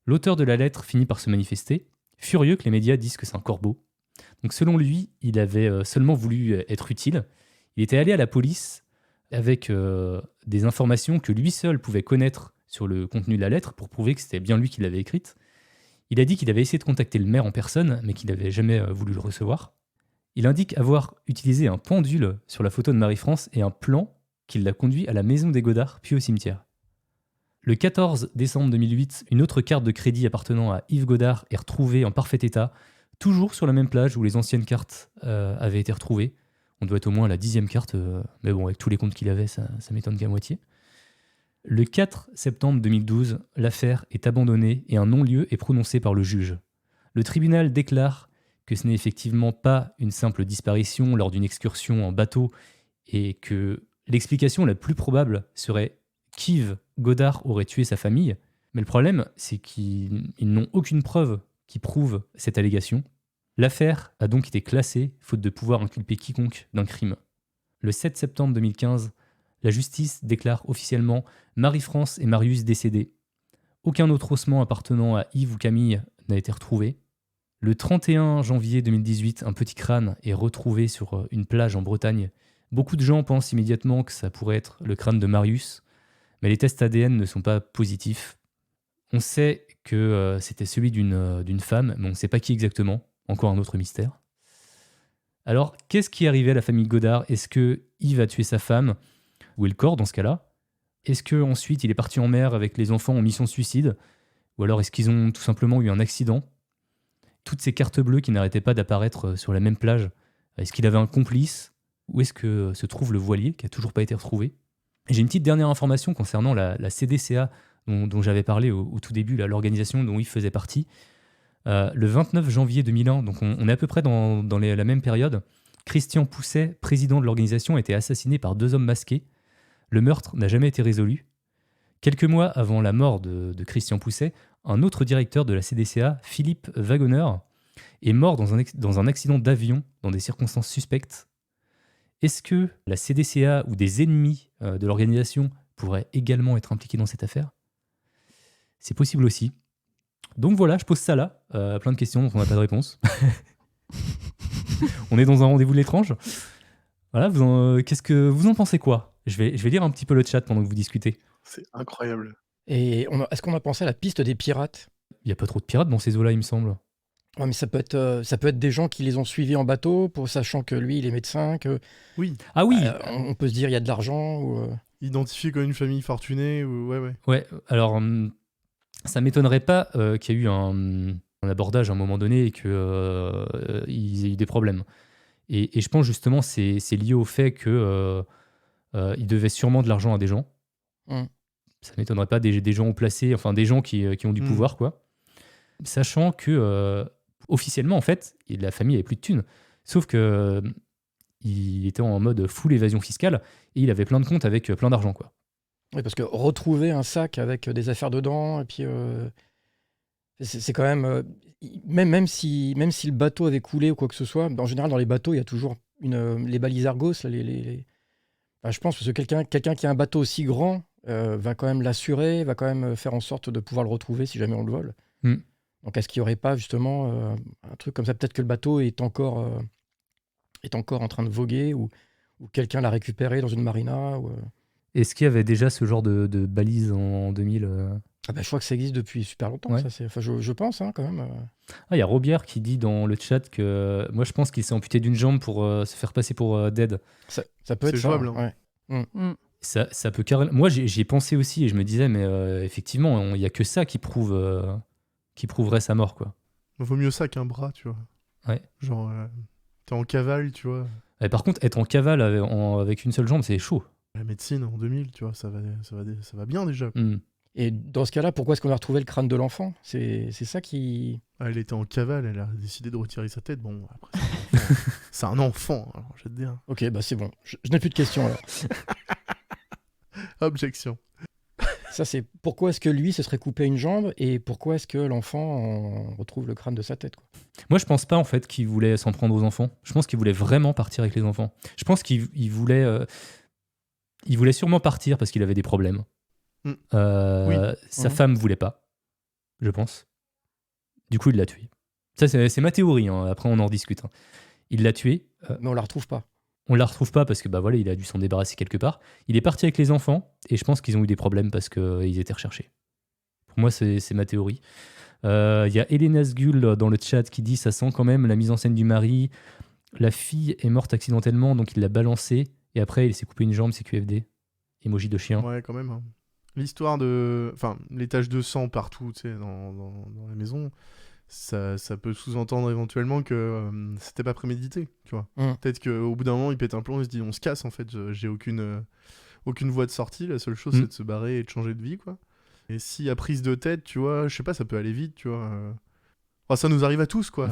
L'auteur de la lettre finit par se manifester, furieux que les médias disent que c'est un corbeau. Donc selon lui, il avait seulement voulu être utile. Il était allé à la police avec des informations que lui seul pouvait connaître sur le contenu de la lettre pour prouver que c'était bien lui qui l'avait écrite. Il a dit qu'il avait essayé de contacter le maire en personne, mais qu'il n'avait jamais voulu le recevoir. Il indique avoir utilisé un pendule sur la photo de Marie-France et un plan qui l'a conduit à la maison des Godard, puis au cimetière. Le 14 décembre 2008, une autre carte de crédit appartenant à Yves Godard est retrouvée en parfait état, toujours sur la même plage où les anciennes cartes avaient été retrouvées. On doit être au moins à la 10e carte, mais bon, avec tous les comptes qu'il avait, ça m'étonne qu'à moitié. Le 4 septembre 2012, l'affaire est abandonnée et un non-lieu est prononcé par le juge. Le tribunal déclare que ce n'est effectivement pas une simple disparition lors d'une excursion en bateau et que l'explication la plus probable serait qu'Yves Godard aurait tué sa famille. Mais le problème, c'est qu'ils n'ont aucune preuve qui prouve cette allégation. L'affaire a donc été classée, faute de pouvoir inculper quiconque d'un crime. Le 7 septembre 2015, la justice déclare officiellement Marie-France et Marius décédés. Aucun autre ossement appartenant à Yves ou Camille n'a été retrouvé. Le 31 janvier 2018, un petit crâne est retrouvé sur une plage en Bretagne. Beaucoup de gens pensent immédiatement que ça pourrait être le crâne de Marius, mais les tests ADN ne sont pas positifs. On sait que c'était celui d'une femme, mais on ne sait pas qui exactement. Encore un autre mystère. Alors, qu'est-ce qui est arrivé à la famille Godard ? Est-ce que Yves a tué sa femme ? Où est le corps dans ce cas-là ? Est-ce qu'ensuite il est parti en mer avec les enfants en mission suicide ? Ou alors est-ce qu'ils ont tout simplement eu un accident ? Toutes ces cartes bleues qui n'arrêtaient pas d'apparaître sur la même plage, est-ce qu'il avait un complice ? Où est-ce que se trouve le voilier qui n'a toujours pas été retrouvé ? Et j'ai une petite dernière information concernant la CDCA dont j'avais parlé au tout début, l'organisation dont Yves faisait partie. Le 29 janvier 2001, donc on est à peu près dans la même période, Christian Pousset, président de l'organisation, a été assassiné par 2 hommes masqués. Le meurtre n'a jamais été résolu. Quelques mois avant la mort de Christian Pousset, un autre directeur de la CDCA, Philippe Wagoner, est mort dans un accident d'avion dans des circonstances suspectes. Est-ce que la CDCA ou des ennemis de l'organisation pourraient également être impliqués dans cette affaire ? C'est possible aussi. Donc voilà, je pose ça là, plein de questions dont on n'a pas de réponse. On est dans un rendez-vous de l'étrange. Voilà, qu'est-ce que vous en pensez quoi ? Je vais lire un petit peu le chat pendant que vous discutez. C'est incroyable. Et est-ce qu'on a pensé à la piste des pirates ? Il n'y a pas trop de pirates dans ces eaux-là, il me semble. Ouais, mais ça peut être des gens qui les ont suivis en bateau, sachant que lui, il est médecin, que Oui, Ah oui, on peut se dire il y a de l'argent. identifié comme une famille fortunée, ou ouais. ouais, alors ça m'étonnerait pas qu'il y ait eu un abordage à un moment donné et qu'ils aient eu des problèmes. Et je pense justement c'est lié au fait que ils devaient sûrement de l'argent à des gens. Mm. Ça m'étonnerait pas des gens haut placés, enfin des gens qui ont du pouvoir, quoi. Sachant que officiellement, en fait, la famille avait plus de thunes. Sauf que il était en mode full évasion fiscale et il avait plein de comptes avec plein d'argent, quoi. Oui, parce que retrouver un sac avec des affaires dedans, et puis c'est quand même. Même si le bateau avait coulé ou quoi que ce soit, en général, dans les bateaux, il y a toujours les balises Argos. Là, enfin, je pense parce que quelqu'un qui a un bateau aussi grand va quand même l'assurer, va quand même faire en sorte de pouvoir le retrouver si jamais on le vole. Mm. Donc, est-ce qu'il n'y aurait pas justement un truc comme ça? Peut-être que le bateau est encore en train de voguer ou quelqu'un l'a récupéré dans une marina. Est-ce qu'il y avait déjà ce genre de balise en 2000 Ah bah, je crois que ça existe depuis super longtemps. Ouais. Ça, enfin, je pense quand même. Ah, il y a Robière qui dit dans le chat que moi je pense qu'il s'est amputé d'une jambe pour se faire passer pour Dead. Ça peut être C'est ça. jouable, Ouais. Ça peut carrément. Moi j'y ai pensé aussi et je me disais, mais effectivement, il n'y a que ça qui prouverait sa mort, quoi. Vaut mieux ça qu'un bras, tu vois. Ouais. Genre, t'es en cavale, tu vois. Et par contre, être en cavale avec une seule jambe, c'est chaud. La médecine en 2000, tu vois, ça va bien déjà. Mm. Et dans ce cas-là, pourquoi est-ce qu'on a retrouvé le crâne de l'enfant? C'est ça qui. Ah, elle était en cavale, elle a décidé de retirer sa tête. Bon, après, c'est un enfant, alors je vais te dire. Ok, bah c'est bon. Je n'ai plus de questions alors. Objection. Ça, c'est pourquoi est-ce que lui se serait coupé une jambe et pourquoi est-ce que l'enfant retrouve le crâne de sa tête, quoi. Moi, je pense pas en fait qu'il voulait s'en prendre aux enfants. Je pense qu'il voulait vraiment partir avec les enfants. Je pense qu'il voulait, il voulait sûrement partir parce qu'il avait des problèmes. Mm. Oui. Sa femme voulait pas, je pense. Du coup, il l'a tué. Ça, c'est ma théorie. Hein. Après, on en discute. Hein. Il l'a tué. Mais on la retrouve pas. On la retrouve pas parce que bah voilà, il a dû s'en débarrasser quelque part. Il est parti avec les enfants et je pense qu'ils ont eu des problèmes parce qu'ils étaient recherchés. Pour moi, c'est ma théorie. Il y a Elena Sgull dans le chat qui dit ça sent quand même la mise en scène du mari. La fille est morte accidentellement, donc il l'a balancée et après il s'est coupé une jambe, c'est QFD. Emoji de chien. Ouais, quand même. Hein. L'histoire de. Enfin, les taches de sang partout, tu sais, dans la maison, ça peut sous-entendre éventuellement que c'était pas prémédité, tu vois. Peut-être qu'au bout d'un moment, il pète un plomb, il se dit on se casse en fait, j'ai aucune voie de sortie, la seule chose c'est de se barrer et de changer de vie, quoi. Et si à prise de tête, tu vois, je sais pas, ça peut aller vite, tu vois. Enfin, ça nous arrive à tous, quoi.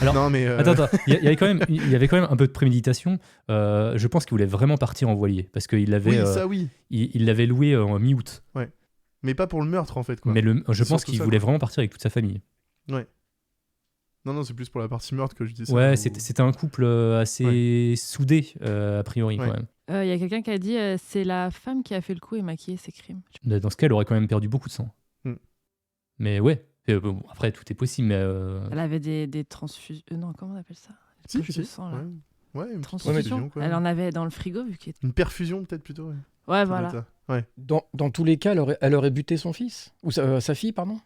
Alors, non, mais attends, il y avait quand même un peu de préméditation. Je pense qu'il voulait vraiment partir en voilier parce qu'il l'avait, oui, ça oui. il l'avait loué en mi-août. Ouais. Mais pas pour le meurtre en fait, quoi. Mais je pense surtout qu'il ça, voulait quoi. vraiment partir avec toute sa famille. Ouais. Non, c'est plus pour la partie meurtre que je dis ça. Ouais, c'était un couple assez soudé, a priori, quand même. Il y a quelqu'un qui a dit c'est la femme qui a fait le coup et maquillé ses crimes. Dans ce cas, elle aurait quand même perdu beaucoup de sang. Mais ouais, bon, après, tout est possible, mais... Elle avait des transfusions... non, comment on appelle ça? Si, de sang, là. Ouais, une petite transfusion. quoi. Elle en avait dans le frigo, vu qu'elle... Une perfusion, peut-être, plutôt, ouais. Ouais, voilà. Ouais. Dans tous les cas, elle aurait buté son fils ou sa fille, pardon.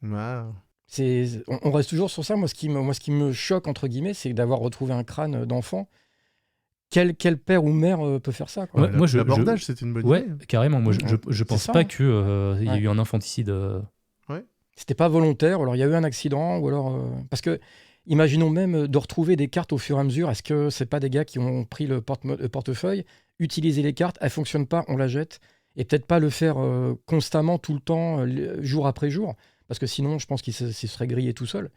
Wow. On reste toujours sur ça. Moi, ce qui me choque, entre guillemets, c'est d'avoir retrouvé un crâne d'enfant. Quel père ou mère peut faire ça, quoi. Ouais, moi, l'abordage, c'était une bonne idée. Ouais, carrément. Moi, je pense pas qu'il y ait eu un infanticide. Ouais. C'était pas volontaire, ou alors il y a eu un accident, ou alors... Parce que, imaginons même de retrouver des cartes au fur et à mesure. Est-ce que c'est pas des gars qui ont pris le portefeuille, utilisé les cartes, elles fonctionnent pas, on la jette, et peut-être pas le faire constamment, tout le temps, jour après jour, parce que sinon, je pense qu'il se serait grillé tout seul.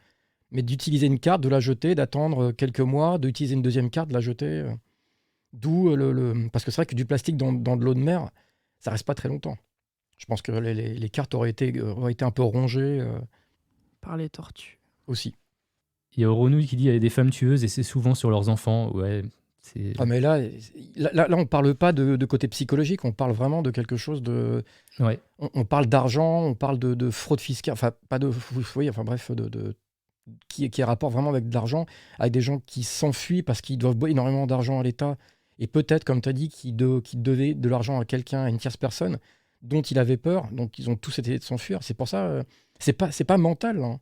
Mais d'utiliser une carte, de la jeter, d'attendre quelques mois, d'utiliser une deuxième carte, de la jeter... D'où parce que c'est vrai que du plastique dans de l'eau de mer, ça reste pas très longtemps. Je pense que les cartes auraient été un peu rongées. Par les tortues. Aussi. Il y a Renouille qui dit qu'il y a des femmes tueuses et c'est souvent sur leurs enfants. Ouais, c'est... Ah mais là, on parle pas de côté psychologique, on parle vraiment de quelque chose de... Ouais. On parle d'argent, on parle de fraude fiscale, enfin pas de... Oui, enfin bref, qui est rapport vraiment avec de l'argent, avec des gens qui s'enfuient parce qu'ils doivent énormément d'argent à l'État, et peut-être, comme tu as dit, qui devaient de l'argent à quelqu'un, à une tierce personne, dont il avait peur, donc ils ont tous essayé de s'enfuir. C'est pour ça, c'est pas mental. Hein.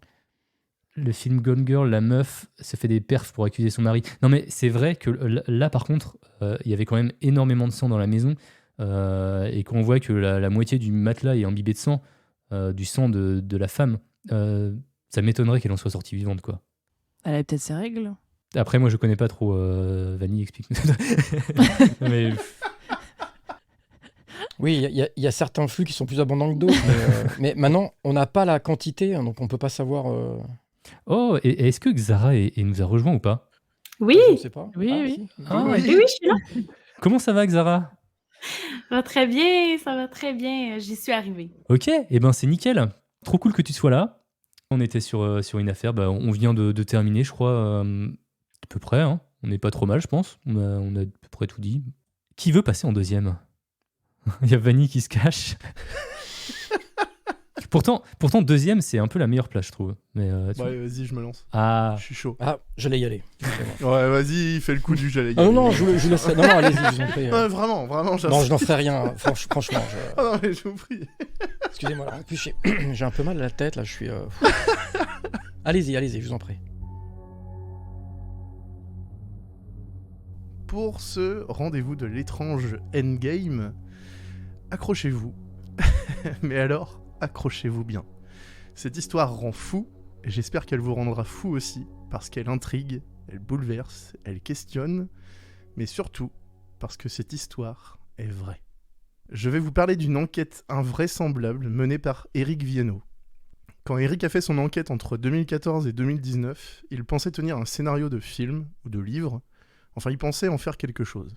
le film Gone Girl, la meuf se fait des perfs pour accuser son mari. Non, mais c'est vrai que là, par contre, il y avait quand même énormément de sang dans la maison. Et qu'on voit que la moitié du matelas est imbibé de sang, du sang de la femme, ça m'étonnerait qu'elle en soit sortie vivante, quoi. Elle avait peut-être ses règles. Après, moi, je connais pas trop. Vanille, explique-nous. Mais Oui, il y a certains flux qui sont plus abondants que d'autres. Mais maintenant, on n'a pas la quantité, hein, donc on peut pas savoir. Oh, et est-ce que Xara nous a rejoint ou pas? Oui, Je ne sais pas. Oui, oui. Si. Ah, oui, je suis là. Comment ça va, Xara? Ça va très bien, ça va très bien. J'y suis arrivée. Ok, et ben c'est nickel. Trop cool que tu sois là. On était sur une affaire, on vient de terminer, je crois, à peu près. Hein. On n'est pas trop mal, je pense. On a à peu près tout dit. Qui veut passer en deuxième? Il y a Vanille qui se cache. Pourtant, deuxième, c'est un peu la meilleure place, je trouve. Mais, Ouais, vas-y, je me lance. Ah, Je suis chaud. Ah, j'allais y aller. Ouais, vas-y, fais le coup du j'allais y Ah aller. non, je vous laisserai. Non, allez-y, je vous en prie. Ouais, vraiment, Non, je n'en ferai rien. Franchement, Ah non, mais je vous prie. excusez-moi. En plus, j'ai un peu mal à la tête, là, je suis... Allez-y, je vous en prie. Pour ce rendez-vous de l'étrange Endgame, accrochez-vous. Mais alors, accrochez-vous bien. Cette histoire rend fou, et j'espère qu'elle vous rendra fou aussi, parce qu'elle intrigue, elle bouleverse, elle questionne, mais surtout parce que cette histoire est vraie. Je vais vous parler d'une enquête invraisemblable menée par Éric Viennot. Quand Éric a fait son enquête entre 2014 et 2019, il pensait tenir un scénario de film ou de livre, enfin il pensait en faire quelque chose.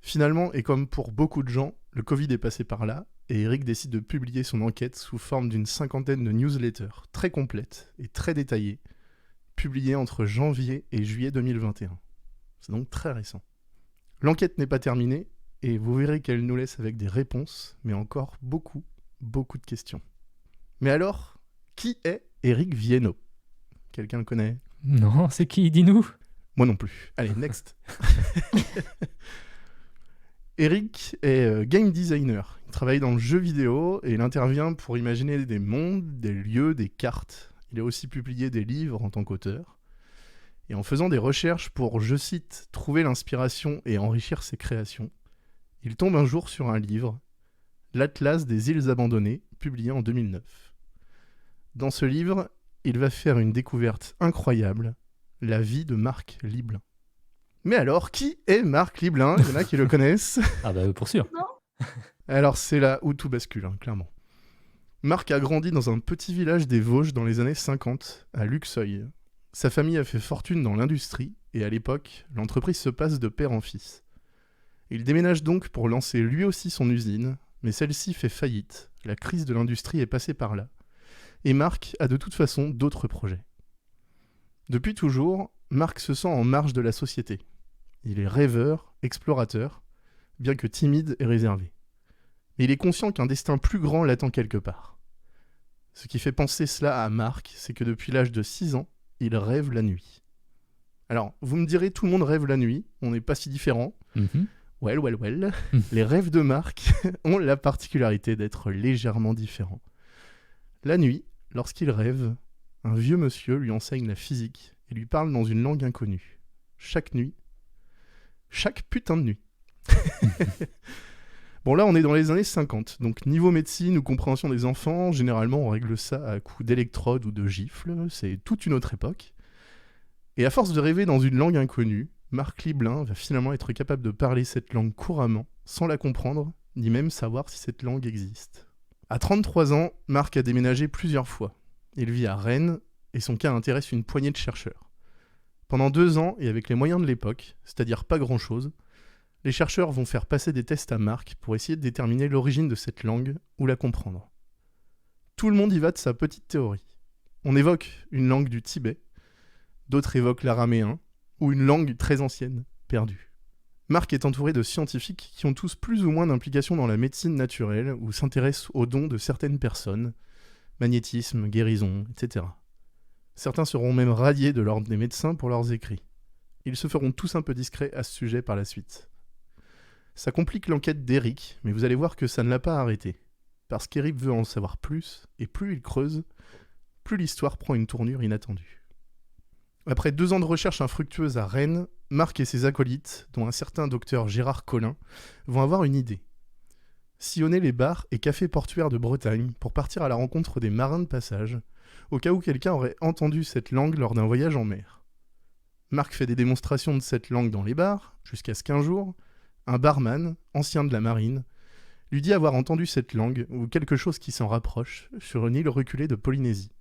Finalement, et comme pour beaucoup de gens, le Covid est passé par là, et Éric décide de publier son enquête sous forme d'une 50aine de newsletters très complètes et très détaillées, publiées entre janvier et juillet 2021. C'est donc très récent. L'enquête n'est pas terminée, et vous verrez qu'elle nous laisse avec des réponses, mais encore beaucoup de questions. Mais alors, qui est Éric Viennot? Quelqu'un le connaît? non, c'est qui? Dis-nous. Moi non plus. Allez, next. Éric est game designer. Il travaille dans le jeu vidéo et il intervient pour imaginer des mondes, des lieux, des cartes. Il a aussi publié des livres en tant qu'auteur. Et en faisant des recherches pour, je cite, trouver l'inspiration et enrichir ses créations, il tombe un jour sur un livre, L'Atlas des îles abandonnées, publié en 2009. Dans ce livre, il va faire une découverte incroyable, la vie de Marc Liblin. Mais alors, qui est Marc Liblin? Il y en a qui le connaissent. Ah bah pour sûr. Alors c'est là où tout bascule, hein, clairement. Marc a grandi dans un petit village des Vosges dans les années 50, à Luxeuil. Sa famille a fait fortune dans l'industrie, et à l'époque, l'entreprise se passe de père en fils. Il déménage donc pour lancer lui aussi son usine, mais celle-ci fait faillite, la crise de l'industrie est passée par là, et Marc a de toute façon d'autres projets. Depuis toujours, Marc se sent en marge de la société. Il est rêveur, explorateur, bien que timide et réservé. Mais il est conscient qu'un destin plus grand l'attend quelque part. Ce qui fait penser cela à Marc, c'est que depuis l'âge de 6 ans, il rêve la nuit. Alors, vous me direz, tout le monde rêve la nuit, on n'est pas si différents. Well. Les rêves de Marc ont la particularité d'être légèrement différents. La nuit, lorsqu'il rêve, un vieux monsieur lui enseigne la physique et lui parle dans une langue inconnue. Chaque nuit. Chaque putain de nuit. Bon, là, on est dans les années 50, donc niveau médecine ou compréhension des enfants, généralement, on règle ça à coups d'électrodes ou de gifles, c'est toute une autre époque. Et à force de rêver dans une langue inconnue, Marc Liblin va finalement être capable de parler cette langue couramment, sans la comprendre, ni même savoir si cette langue existe. À 33 ans, Marc a déménagé plusieurs fois. Il vit à Rennes, et son cas intéresse une poignée de chercheurs. Pendant 2 ans, et avec les moyens de l'époque, c'est-à-dire pas grand-chose, les chercheurs vont faire passer des tests à Marc pour essayer de déterminer l'origine de cette langue ou la comprendre. Tout le monde y va de sa petite théorie. On évoque une langue du Tibet, d'autres évoquent l'araméen, ou une langue très ancienne, perdue. Marc est entouré de scientifiques qui ont tous plus ou moins d'implications dans la médecine naturelle ou s'intéressent aux dons de certaines personnes, magnétisme, guérison, etc. Certains seront même radiés de l'ordre des médecins pour leurs écrits. Ils se feront tous un peu discrets à ce sujet par la suite. Ça complique l'enquête d'Éric, mais vous allez voir que ça ne l'a pas arrêté. Parce qu'Éric veut en savoir plus, et plus il creuse, plus l'histoire prend une tournure inattendue. Après 2 ans de recherche infructueuse à Rennes, Marc et ses acolytes, dont un certain docteur Gérard Collin, vont avoir une idée. Sillonner les bars et cafés portuaires de Bretagne pour partir à la rencontre des marins de passage, au cas où quelqu'un aurait entendu cette langue lors d'un voyage en mer. Marc fait des démonstrations de cette langue dans les bars, jusqu'à ce qu'un jour, un barman, ancien de la marine, lui dit avoir entendu cette langue, ou quelque chose qui s'en rapproche, sur une île reculée de Polynésie.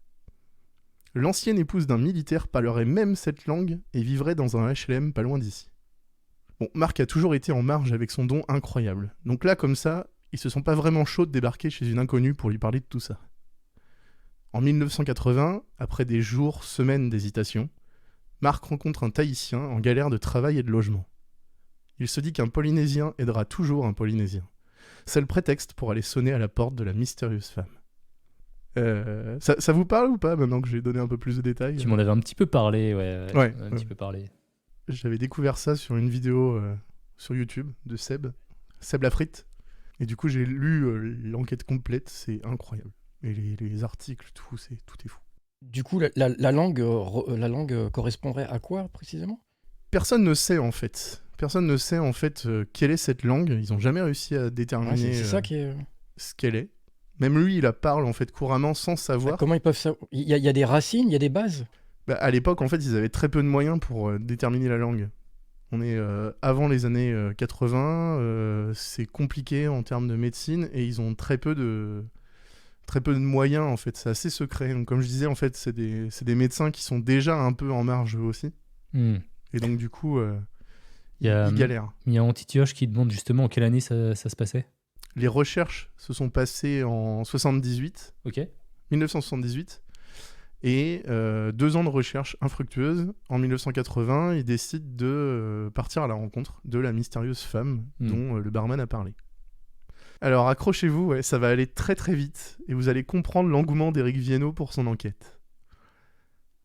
L'ancienne épouse d'un militaire parlerait même cette langue et vivrait dans un HLM pas loin d'ici. Bon, Marc a toujours été en marge avec son don incroyable, donc là, comme ça, ils se sont pas vraiment chauds de débarquer chez une inconnue pour lui parler de tout ça. En 1980, après des jours, semaines d'hésitation, Marc rencontre un Tahitien en galère de travail et de logement. Il se dit qu'un Polynésien aidera toujours un Polynésien. C'est le prétexte pour aller sonner à la porte de la mystérieuse femme. Ça vous parle ou pas, maintenant que j'ai donné un peu plus de détails? Tu m'en avais un petit peu parlé, ouais. Un petit peu parlé. J'avais découvert ça sur une vidéo sur YouTube de Seb Lafrite. Et du coup, j'ai lu l'enquête complète, c'est incroyable. Et les articles, tout est fou. Du coup, la langue correspondrait à quoi, précisément? Personne ne sait, en fait. Quelle est cette langue. Ils n'ont jamais réussi à déterminer c'est ça qui est... ce qu'elle est. Même lui, il la parle, en fait, couramment, sans savoir. Comment ils peuvent savoir? Il y a des racines, il y a des bases? À l'époque, en fait, ils avaient très peu de moyens pour déterminer la langue. On est avant les années 80, c'est compliqué en termes de médecine, et ils ont très peu de moyens, en fait. C'est assez secret. Donc, comme je disais, en fait, c'est des médecins qui sont déjà un peu en marge, eux aussi. Et donc, du coup, ils galèrent. Il y a Antitioche qui demande justement en quelle année ça se passait. Les recherches se sont passées en 78. Ok. 1978. Et 2 ans de recherche infructueuse. En 1980, ils décident de partir à la rencontre de la mystérieuse femme dont le barman a parlé. Alors accrochez-vous, ça va aller très très vite et vous allez comprendre l'engouement d'Éric Viennot pour son enquête.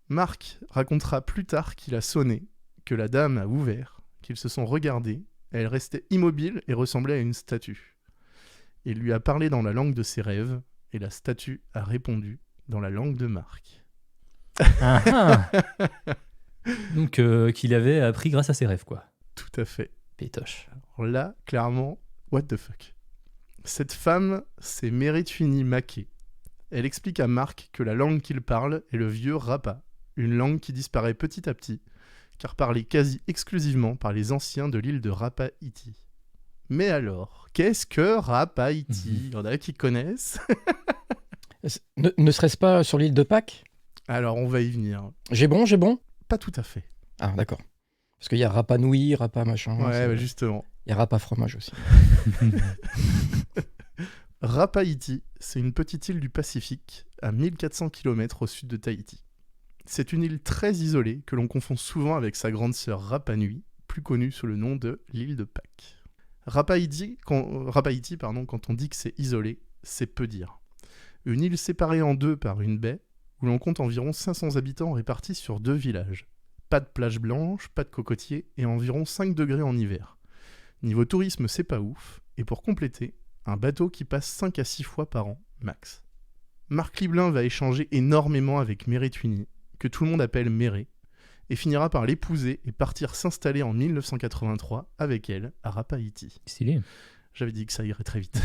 Marc racontera plus tard qu'il a sonné, que la dame a ouvert, qu'ils se sont regardés, elle restait immobile et ressemblait à une statue. Il lui a parlé dans la langue de ses rêves et la statue a répondu dans la langue de Marc. Donc qu'il avait appris grâce à ses rêves, quoi. Tout à fait. Pétoche. Alors là, clairement, what the fuck. Cette femme, c'est Meretwini Maké. Elle explique à Marc que la langue qu'il parle est le vieux Rapa, une langue qui disparaît petit à petit, car parlée quasi exclusivement par les anciens de l'île de Rapa-Iti. Mais alors, qu'est-ce que Rapa-Iti? Il y en a qui connaissent? Ne serait-ce pas sur l'île de Pâques? Alors, on va y venir. J'ai bon? Pas tout à fait. Ah, d'accord. Parce qu'il y a Rapa Nui, Rapa machin. Ouais, justement. Il y a Rapa fromage aussi. Rapa-Iti, c'est une petite île du Pacifique, à 1400 km au sud de Tahiti. C'est une île très isolée que l'on confond souvent avec sa grande sœur Rapa Nui, plus connue sous le nom de l'île de Pâques. Rapa-Iti, quand on dit que c'est isolé, c'est peu dire. Une île séparée en deux par une baie, où l'on compte environ 500 habitants répartis sur 2 villages. Pas de plage blanche, pas de cocotiers, et environ 5 degrés en hiver. Niveau tourisme, c'est pas ouf, et pour compléter, un bateau qui passe 5 à 6 fois par an, max. Marc Liblin va échanger énormément avec Meretwini, que tout le monde appelle Méré, et finira par l'épouser et partir s'installer en 1983 avec elle à Rapa-Iti. Stylé. J'avais dit que ça irait très vite.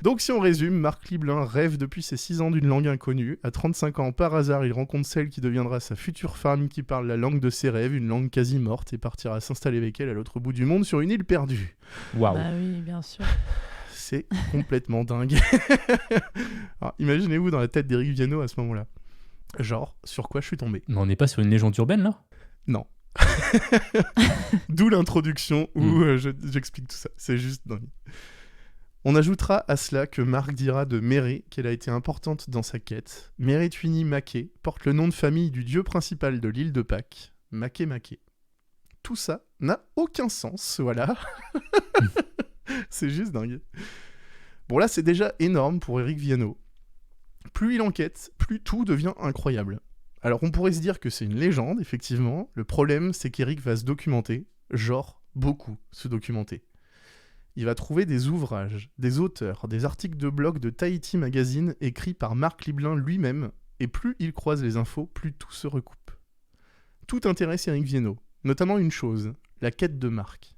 Donc si on résume, Marc Liblin rêve depuis ses 6 ans d'une langue inconnue. À 35 ans, par hasard, il rencontre celle qui deviendra sa future femme qui parle la langue de ses rêves, une langue quasi morte, et partira s'installer avec elle à l'autre bout du monde sur une île perdue. Waouh. Bah oui, bien sûr. C'est complètement dingue. Alors, imaginez-vous dans la tête d'Éric Viennot à ce moment-là. Genre, sur quoi je suis tombé? Mais on n'est pas sur une légende urbaine, là? Non. D'où l'introduction où j'explique tout ça. C'est juste dingue. On ajoutera à cela que Marc dira de Méré qu'elle a été importante dans sa quête. Meretwini Maké porte le nom de famille du dieu principal de l'île de Pâques, Maké Maké. Tout ça n'a aucun sens, voilà. C'est juste dingue. Bon là, c'est déjà énorme pour Éric Viennot. Plus il enquête, plus tout devient incroyable. Alors on pourrait se dire que c'est une légende, effectivement. Le problème, c'est qu'Éric va se documenter, genre beaucoup se documenter. Il va trouver des ouvrages, des auteurs, des articles de blog de Tahiti Magazine écrits par Marc Liblin lui-même, Et plus il croise les infos, plus tout se recoupe. Tout intéresse Éric Viennot, notamment une chose, la quête de Marc.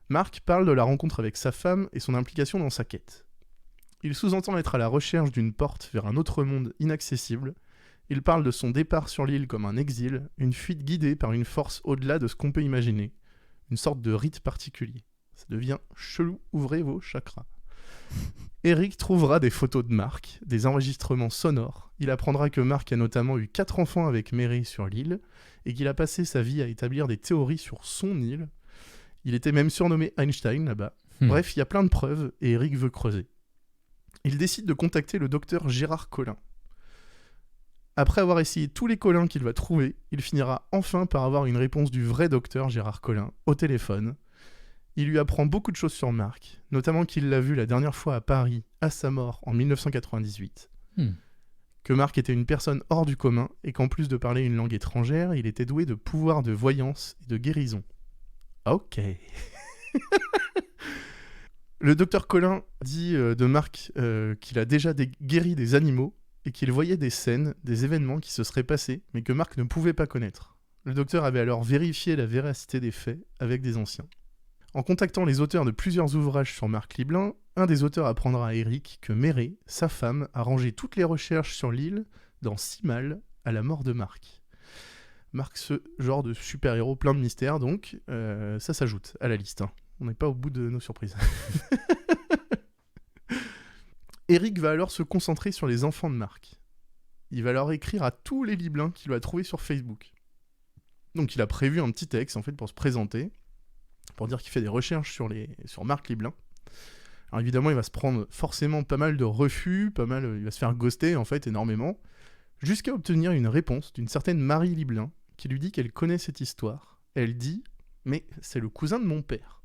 Marc parle de la rencontre avec sa femme et son implication dans sa quête. Il sous-entend être à la recherche d'une porte vers un autre monde inaccessible. Il parle de son départ sur l'île comme un exil, une fuite guidée par une force au-delà de ce qu'on peut imaginer, une sorte de rite particulier. Ça devient chelou, ouvrez vos chakras. Eric trouvera des photos de Marc, des enregistrements sonores. Il apprendra que Marc a notamment eu 4 enfants avec Mary sur l'île et qu'il a passé sa vie à établir des théories sur son île. Il était même surnommé Einstein là-bas. Bref, il y a plein de preuves et Eric veut creuser. Il décide de contacter le docteur Gérard Collin. Après avoir essayé tous les Collins qu'il va trouver, il finira enfin par avoir une réponse du vrai docteur Gérard Collin au téléphone. Il lui apprend beaucoup de choses sur Marc, notamment qu'il l'a vu la dernière fois à Paris, à sa mort, en 1998. Que Marc était une personne hors du commun et qu'en plus de parler une langue étrangère, il était doué de pouvoirs de voyance et de guérison. Ok. Le docteur Collin dit de Marc qu'il a déjà guéri des animaux et qu'il voyait des scènes, des événements qui se seraient passés, mais que Marc ne pouvait pas connaître. Le docteur avait alors vérifié la véracité des faits avec des anciens. En contactant les auteurs de plusieurs ouvrages sur Marc Liblin, un des auteurs apprendra à Eric que Mérée, sa femme, a rangé toutes les recherches sur l'île dans 6 malles à la mort de Marc. Marc, ce genre de super-héros plein de mystères, donc ça s'ajoute à la liste. Hein. On n'est pas au bout de nos surprises. Eric va alors se concentrer sur les enfants de Marc. Il va leur écrire à tous les Liblins qu'il va trouver sur Facebook. Donc il a prévu un petit texte en fait pour se présenter, pour dire qu'il fait des recherches sur Marc Liblin. Alors évidemment, il va se prendre forcément pas mal de refus, il va se faire ghoster en fait énormément, jusqu'à obtenir une réponse d'une certaine Marie Liblin qui lui dit qu'elle connaît cette histoire. Elle dit « Mais c'est le cousin de mon père ».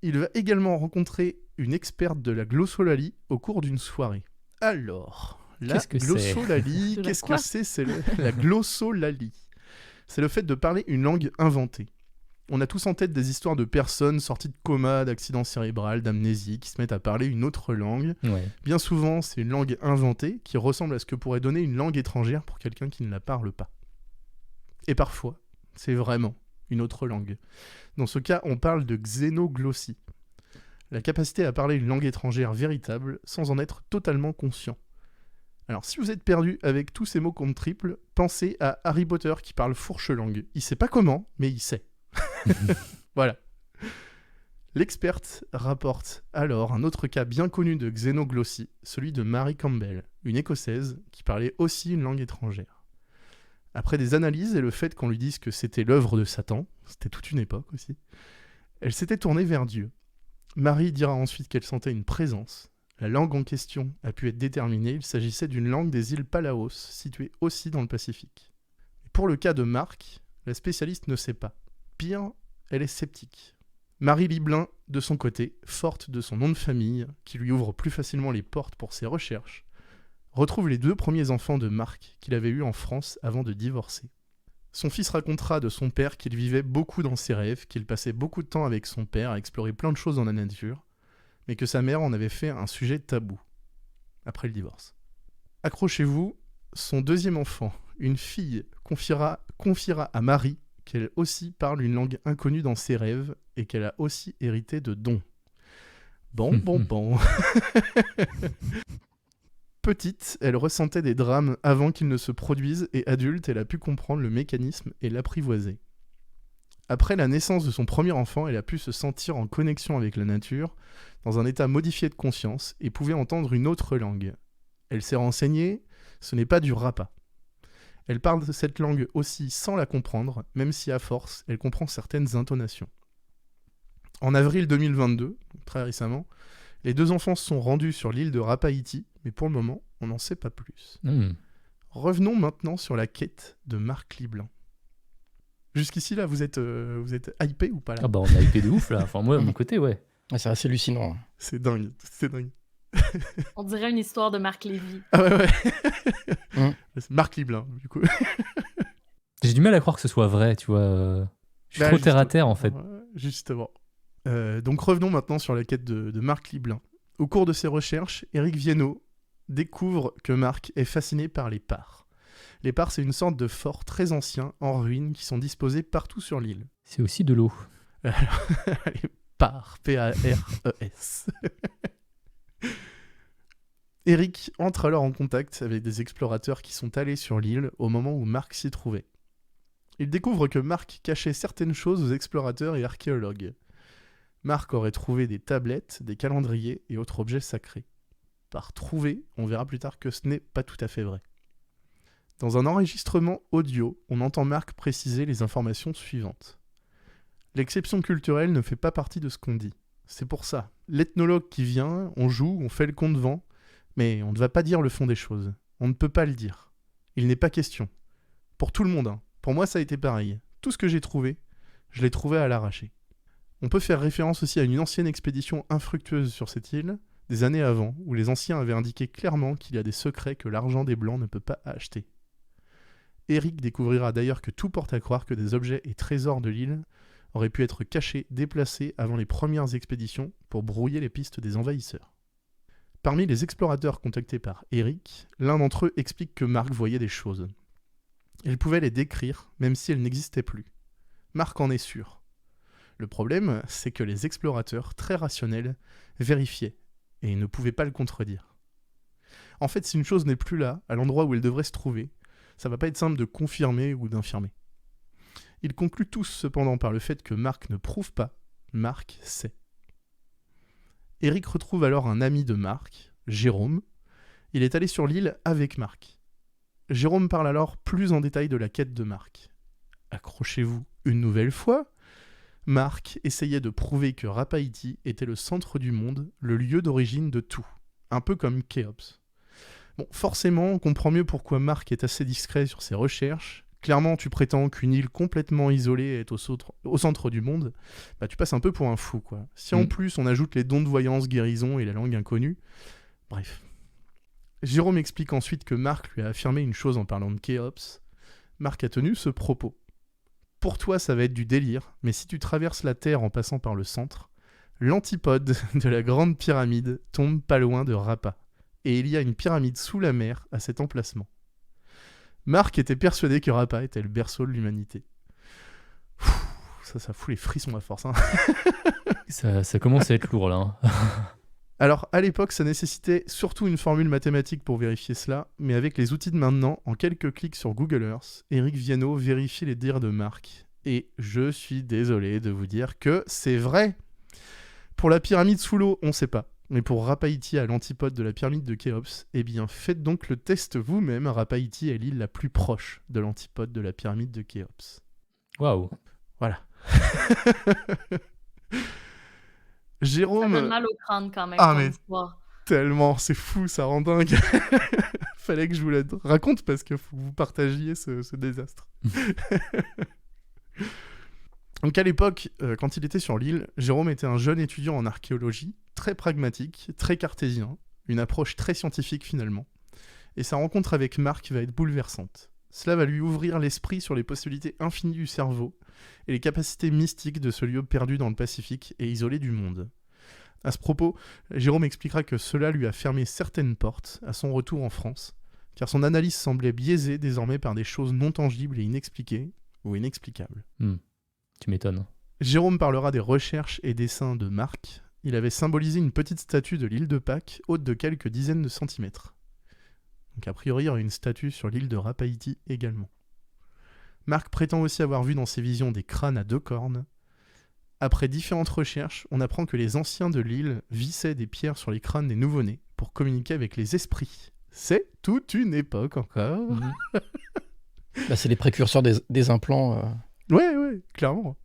Il va également rencontrer une experte de la glossolalie au cours d'une soirée. Alors, la glossolalie, qu'est-ce que c'est la glossolalie. C'est le fait de parler une langue inventée. On a tous en tête des histoires de personnes sorties de coma, d'accidents cérébral, d'amnésie, qui se mettent à parler une autre langue. Ouais. Bien souvent, c'est une langue inventée qui ressemble à ce que pourrait donner une langue étrangère pour quelqu'un qui ne la parle pas. Et parfois, c'est vraiment une autre langue. Dans ce cas, on parle de xénoglossie. La capacité à parler une langue étrangère véritable sans en être totalement conscient. Alors, si vous êtes perdu avec tous ces mots compte triple, pensez à Harry Potter qui parle fourche-langue. Il sait pas comment, mais il sait. Voilà. L'experte rapporte alors un autre cas bien connu de xénoglossie, celui de Mary Campbell, une Écossaise qui parlait aussi une langue étrangère. Après des analyses et le fait qu'on lui dise que c'était l'œuvre de Satan, c'était toute une époque aussi, elle s'était tournée vers Dieu. Marie dira ensuite qu'elle sentait une présence. La langue en question a pu être déterminée, il s'agissait d'une langue des îles Palaos, située aussi dans le Pacifique. Et pour le cas de Marc, la spécialiste ne sait pas. Pire, elle est sceptique. Marie Liblin, de son côté, forte de son nom de famille, qui lui ouvre plus facilement les portes pour ses recherches, retrouve les 2 premiers enfants de Marc qu'il avait eus en France avant de divorcer. Son fils racontera de son père qu'il vivait beaucoup dans ses rêves, qu'il passait beaucoup de temps avec son père à explorer plein de choses dans la nature, mais que sa mère en avait fait un sujet tabou, après le divorce. Accrochez-vous, son 2e enfant, une fille, confiera à Marie qu'elle aussi parle une langue inconnue dans ses rêves et qu'elle a aussi hérité de dons. Bon. Petite, elle ressentait des drames avant qu'ils ne se produisent et adulte, elle a pu comprendre le mécanisme et l'apprivoiser. Après la naissance de son premier enfant, elle a pu se sentir en connexion avec la nature, dans un état modifié de conscience et pouvait entendre une autre langue. Elle s'est renseignée, ce n'est pas du rapa. Elle parle de cette langue aussi sans la comprendre, même si à force, elle comprend certaines intonations. En avril 2022, très récemment, les 2 enfants se sont rendus sur l'île de Rapaïti, mais pour le moment, on n'en sait pas plus. Revenons maintenant sur la quête de Marc Liblin. Jusqu'ici, là, vous êtes hypé ou pas là ? Ah bah on a hypé de ouf là, enfin moi de mon côté ouais. C'est assez hallucinant. C'est dingue. On dirait une histoire de Marc Lévy. Ah ouais. C'est Marc Liblin, du coup. J'ai du mal à croire que ce soit vrai, tu vois. Je suis trop terre à terre en fait. Justement. Donc revenons maintenant sur la quête de Marc Liblin. Au cours de ses recherches, Éric Viennot découvre que Marc est fasciné par les parts. Les parts, c'est une sorte de fort très ancien, en ruine, qui sont disposés partout sur l'île. C'est aussi de l'eau. Les parts, P-A-R-E-S. Eric entre alors en contact avec des explorateurs qui sont allés sur l'île au moment où Marc s'y trouvait. Il découvre que Marc cachait certaines choses aux explorateurs et archéologues. Marc aurait trouvé des tablettes, des calendriers et autres objets sacrés. Par trouver, on verra plus tard que ce n'est pas tout à fait vrai. Dans un enregistrement audio, on entend Marc préciser les informations suivantes. L'exception culturelle ne fait pas partie de ce qu'on dit. C'est pour ça. L'ethnologue qui vient, on joue, on fait le compte-vent, mais on ne va pas dire le fond des choses. On ne peut pas le dire. Il n'est pas question. Pour tout le monde, hein. Pour moi ça a été pareil. Tout ce que j'ai trouvé, je l'ai trouvé à l'arraché. On peut faire référence aussi à une ancienne expédition infructueuse sur cette île, des années avant, où les anciens avaient indiqué clairement qu'il y a des secrets que l'argent des Blancs ne peut pas acheter. Eric découvrira d'ailleurs que tout porte à croire que des objets et trésors de l'île auraient pu être cachés, déplacés avant les premières expéditions pour brouiller les pistes des envahisseurs. Parmi les explorateurs contactés par Eric, l'un d'entre eux explique que Marc voyait des choses. Il pouvait les décrire, même si elles n'existaient plus. Marc en est sûr. Le problème, c'est que les explorateurs, très rationnels, vérifiaient, et ne pouvaient pas le contredire. En fait, si une chose n'est plus là, à l'endroit où elle devrait se trouver, ça va pas être simple de confirmer ou d'infirmer. Ils concluent tous cependant par le fait que Marc ne prouve pas, Marc sait. Eric retrouve alors un ami de Marc, Jérôme. Il est allé sur l'île avec Marc. Jérôme parle alors plus en détail de la quête de Marc. Accrochez-vous une nouvelle fois. Marc essayait de prouver que Rapaïti était le centre du monde, le lieu d'origine de tout. Un peu comme Khéops. Bon, forcément, on comprend mieux pourquoi Marc est assez discret sur ses recherches. Clairement, tu prétends qu'une île complètement isolée est au centre du monde, bah tu passes un peu pour un fou, quoi. Si en plus on ajoute les dons de voyance, guérison et la langue inconnue, bref. Jérôme explique ensuite que Marc lui a affirmé une chose en parlant de Khéops. Marc a tenu ce propos. Pour toi, ça va être du délire, mais si tu traverses la Terre en passant par le centre, l'antipode de la grande pyramide tombe pas loin de Rapa. Et il y a une pyramide sous la mer à cet emplacement. Marc était persuadé que Rapa était le berceau de l'humanité. Ça fout les frissons à force. Hein. Ça commence à être lourd là. Hein. Alors, à l'époque, ça nécessitait surtout une formule mathématique pour vérifier cela, mais avec les outils de maintenant, en quelques clics sur Google Earth, Eric Viano vérifie les dires de Marc. Et je suis désolé de vous dire que c'est vrai. Pour la pyramide sous l'eau, on sait pas. Mais pour Rapaïti à l'antipode de la pyramide de Khéops, eh bien, faites donc le test vous-même. Rapaïti est l'île la plus proche de l'antipode de la pyramide de Khéops. Waouh. Voilà. Jérôme... Ça donne mal au crâne quand même. Ah mais histoire. Tellement, c'est fou, ça rend dingue. Fallait que je vous la raconte parce que faut que vous partagiez ce désastre. Donc à l'époque, quand il était sur l'île, Jérôme était un jeune étudiant en archéologie, très pragmatique, très cartésien, une approche très scientifique finalement. Et sa rencontre avec Marc va être bouleversante. Cela va lui ouvrir l'esprit sur les possibilités infinies du cerveau et les capacités mystiques de ce lieu perdu dans le Pacifique et isolé du monde. À ce propos, Jérôme expliquera que cela lui a fermé certaines portes à son retour en France, car son analyse semblait biaisée désormais par des choses non tangibles et inexpliquées ou inexplicables. Tu m'étonnes. Jérôme parlera des recherches et dessins de Marc. Il avait symbolisé une petite statue de l'île de Pâques, haute de quelques dizaines de centimètres. Donc a priori, il y aurait une statue sur l'île de Rapaïti également. Marc prétend aussi avoir vu dans ses visions des crânes à 2 cornes. Après différentes recherches, on apprend que les anciens de l'île vissaient des pierres sur les crânes des nouveau-nés pour communiquer avec les esprits. C'est toute une époque encore. Bah, c'est les précurseurs des implants. Ouais, clairement.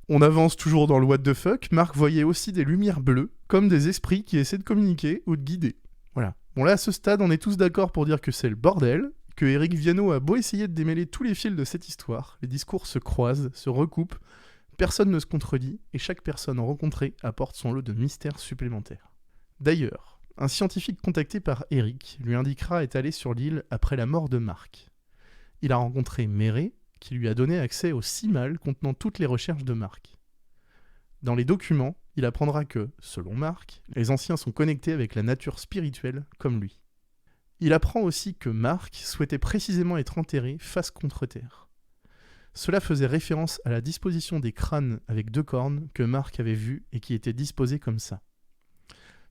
On avance toujours dans le what the fuck. Marc voyait aussi des lumières bleues, comme des esprits qui essaient de communiquer ou de guider. Voilà. Bon là, à ce stade, on est tous d'accord pour dire que c'est le bordel, que Eric Viano a beau essayer de démêler tous les fils de cette histoire, les discours se croisent, se recoupent, personne ne se contredit, et chaque personne rencontrée apporte son lot de mystères supplémentaires. D'ailleurs, un scientifique contacté par Eric lui indiquera être allé sur l'île après la mort de Marc. Il a rencontré Méré, qui lui a donné accès au CIMAL contenant toutes les recherches de Marc. Dans les documents, il apprendra que, selon Marc, les anciens sont connectés avec la nature spirituelle comme lui. Il apprend aussi que Mark souhaitait précisément être enterré face contre terre. Cela faisait référence à la disposition des crânes avec 2 cornes que Mark avait vus et qui étaient disposés comme ça.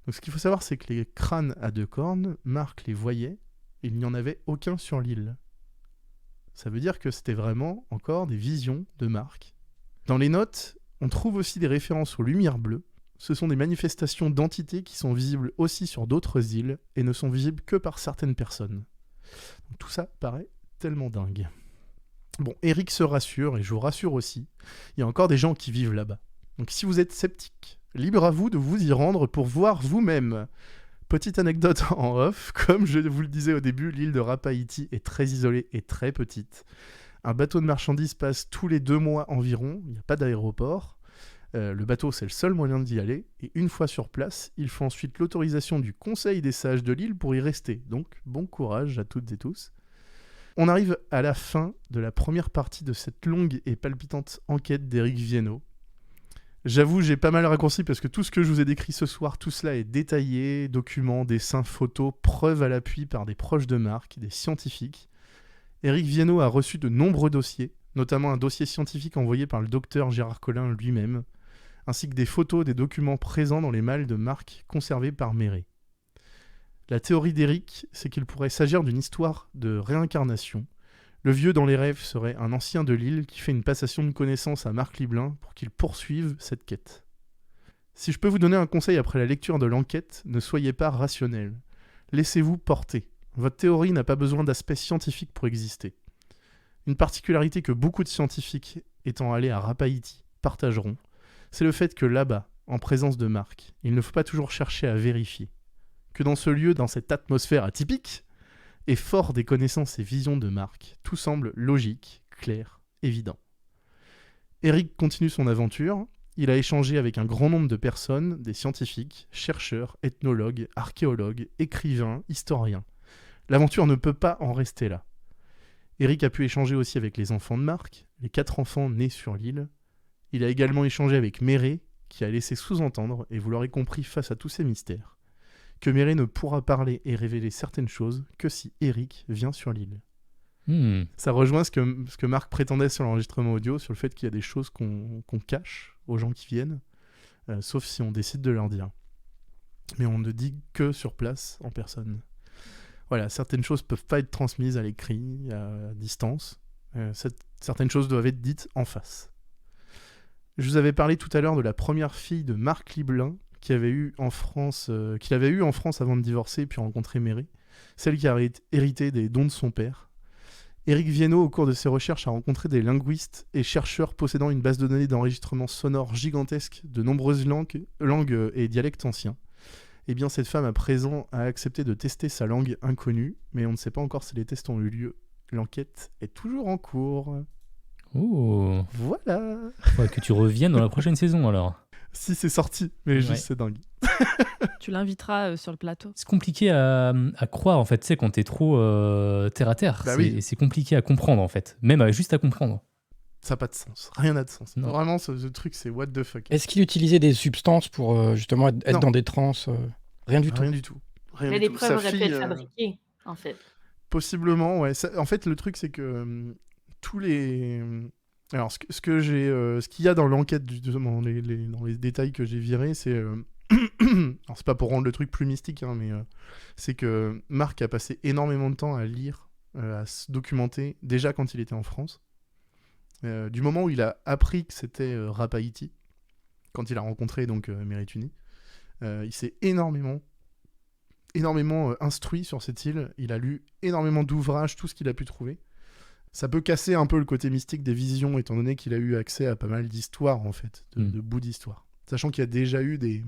Donc ce qu'il faut savoir, c'est que les crânes à 2 cornes, Mark les voyait, et il n'y en avait aucun sur l'île. Ça veut dire que c'était vraiment encore des visions de Mark. Dans les notes, on trouve aussi des références aux lumières bleues. Ce sont des manifestations d'entités qui sont visibles aussi sur d'autres îles et ne sont visibles que par certaines personnes. Donc, tout ça paraît tellement dingue. Bon, Eric se rassure, et je vous rassure aussi, il y a encore des gens qui vivent là-bas. Donc si vous êtes sceptique, libre à vous de vous y rendre pour voir vous-même. Petite anecdote en off, comme je vous le disais au début, l'île de Rapaïti est très isolée et très petite. Un bateau de marchandises passe tous les 2 mois environ, il n'y a pas d'aéroport. Le bateau, c'est le seul moyen d'y aller, et une fois sur place, il faut ensuite l'autorisation du Conseil des sages de l'île pour y rester. Donc, bon courage à toutes et tous. On arrive à la fin de la première partie de cette longue et palpitante enquête d'Éric Viennot. J'avoue, j'ai pas mal raccourci parce que tout ce que je vous ai décrit ce soir, tout cela est détaillé, documents, dessins, photos, preuves à l'appui par des proches de Mark, des scientifiques. Éric Viennot a reçu de nombreux dossiers, notamment un dossier scientifique envoyé par le docteur Gérard Collin lui-même, ainsi que des photos des documents présents dans les malles de Mark conservés par Méret. La théorie d'Éric, c'est qu'il pourrait s'agir d'une histoire de réincarnation. Le vieux dans les rêves serait un ancien de l'île qui fait une passation de connaissances à Marc Liblin pour qu'il poursuive cette quête. Si je peux vous donner un conseil après la lecture de l'enquête, ne soyez pas rationnel. Laissez-vous porter. Votre théorie n'a pas besoin d'aspect scientifique pour exister. Une particularité que beaucoup de scientifiques étant allés à Rapaïti partageront, c'est le fait que là-bas, en présence de Marc, il ne faut pas toujours chercher à vérifier. Que dans ce lieu, dans cette atmosphère atypique, et fort des connaissances et visions de Marc, tout semble logique, clair, évident. Eric continue son aventure. Il a échangé avec un grand nombre de personnes, des scientifiques, chercheurs, ethnologues, archéologues, écrivains, historiens. L'aventure ne peut pas en rester là. Eric a pu échanger aussi avec les enfants de Marc, les 4 enfants nés sur l'île. Il a également échangé avec Méret, qui a laissé sous-entendre, et vous l'aurez compris face à tous ces mystères, que Méret ne pourra parler et révéler certaines choses que si Eric vient sur l'île. Ça rejoint ce que Marc prétendait sur l'enregistrement audio, sur le fait qu'il y a des choses qu'on cache aux gens qui viennent, sauf si on décide de leur dire. Mais on ne dit que sur place, en personne. Voilà, certaines choses ne peuvent pas être transmises à l'écrit, à distance. Certaines choses doivent être dites en face. Je vous avais parlé tout à l'heure de la première fille de Marc Liblin, qu'il avait eu en France avant de divorcer puis rencontrer Méret, celle qui a hérité des dons de son père. Éric Viennot, au cours de ses recherches, a rencontré des linguistes et chercheurs possédant une base de données d'enregistrement sonore gigantesque de nombreuses langues et dialectes anciens. Eh bien, cette femme à présent a accepté de tester sa langue inconnue, mais on ne sait pas encore si les tests ont eu lieu. L'enquête est toujours en cours. Oh. Voilà. Faudrait que tu reviennes dans la prochaine saison alors. Si c'est sorti, mais juste c'est dingue. Tu l'inviteras sur le plateau. C'est compliqué à croire en fait, tu sais, quand t'es trop terre à terre. Bah c'est compliqué à comprendre en fait, même juste à comprendre. Ça n'a pas de sens, rien n'a de sens. Non. Vraiment, ce truc, c'est what the fuck. Est-ce qu'il utilisait des substances pour justement être dans des transes Rien du tout. Rien du tout. Mais les preuves auraient pu être fabriquées, en fait. Possiblement, ouais. En fait, le truc, c'est que tous les... Alors, ce qu'il y a dans l'enquête, dans les détails que j'ai virés, c'est... Alors, c'est pas pour rendre le truc plus mystique, hein, mais c'est que Marc a passé énormément de temps à lire, à se documenter, déjà quand il était en France. Du moment où il a appris que c'était Rapaïti, quand il a rencontré donc Méret Unis, il s'est énormément instruit sur cette île. Il a lu énormément d'ouvrages, tout ce qu'il a pu trouver. Ça peut casser un peu le côté mystique des visions, étant donné qu'il a eu accès à pas mal d'histoires, en fait, de bouts d'histoires. Sachant qu'il y a déjà eu des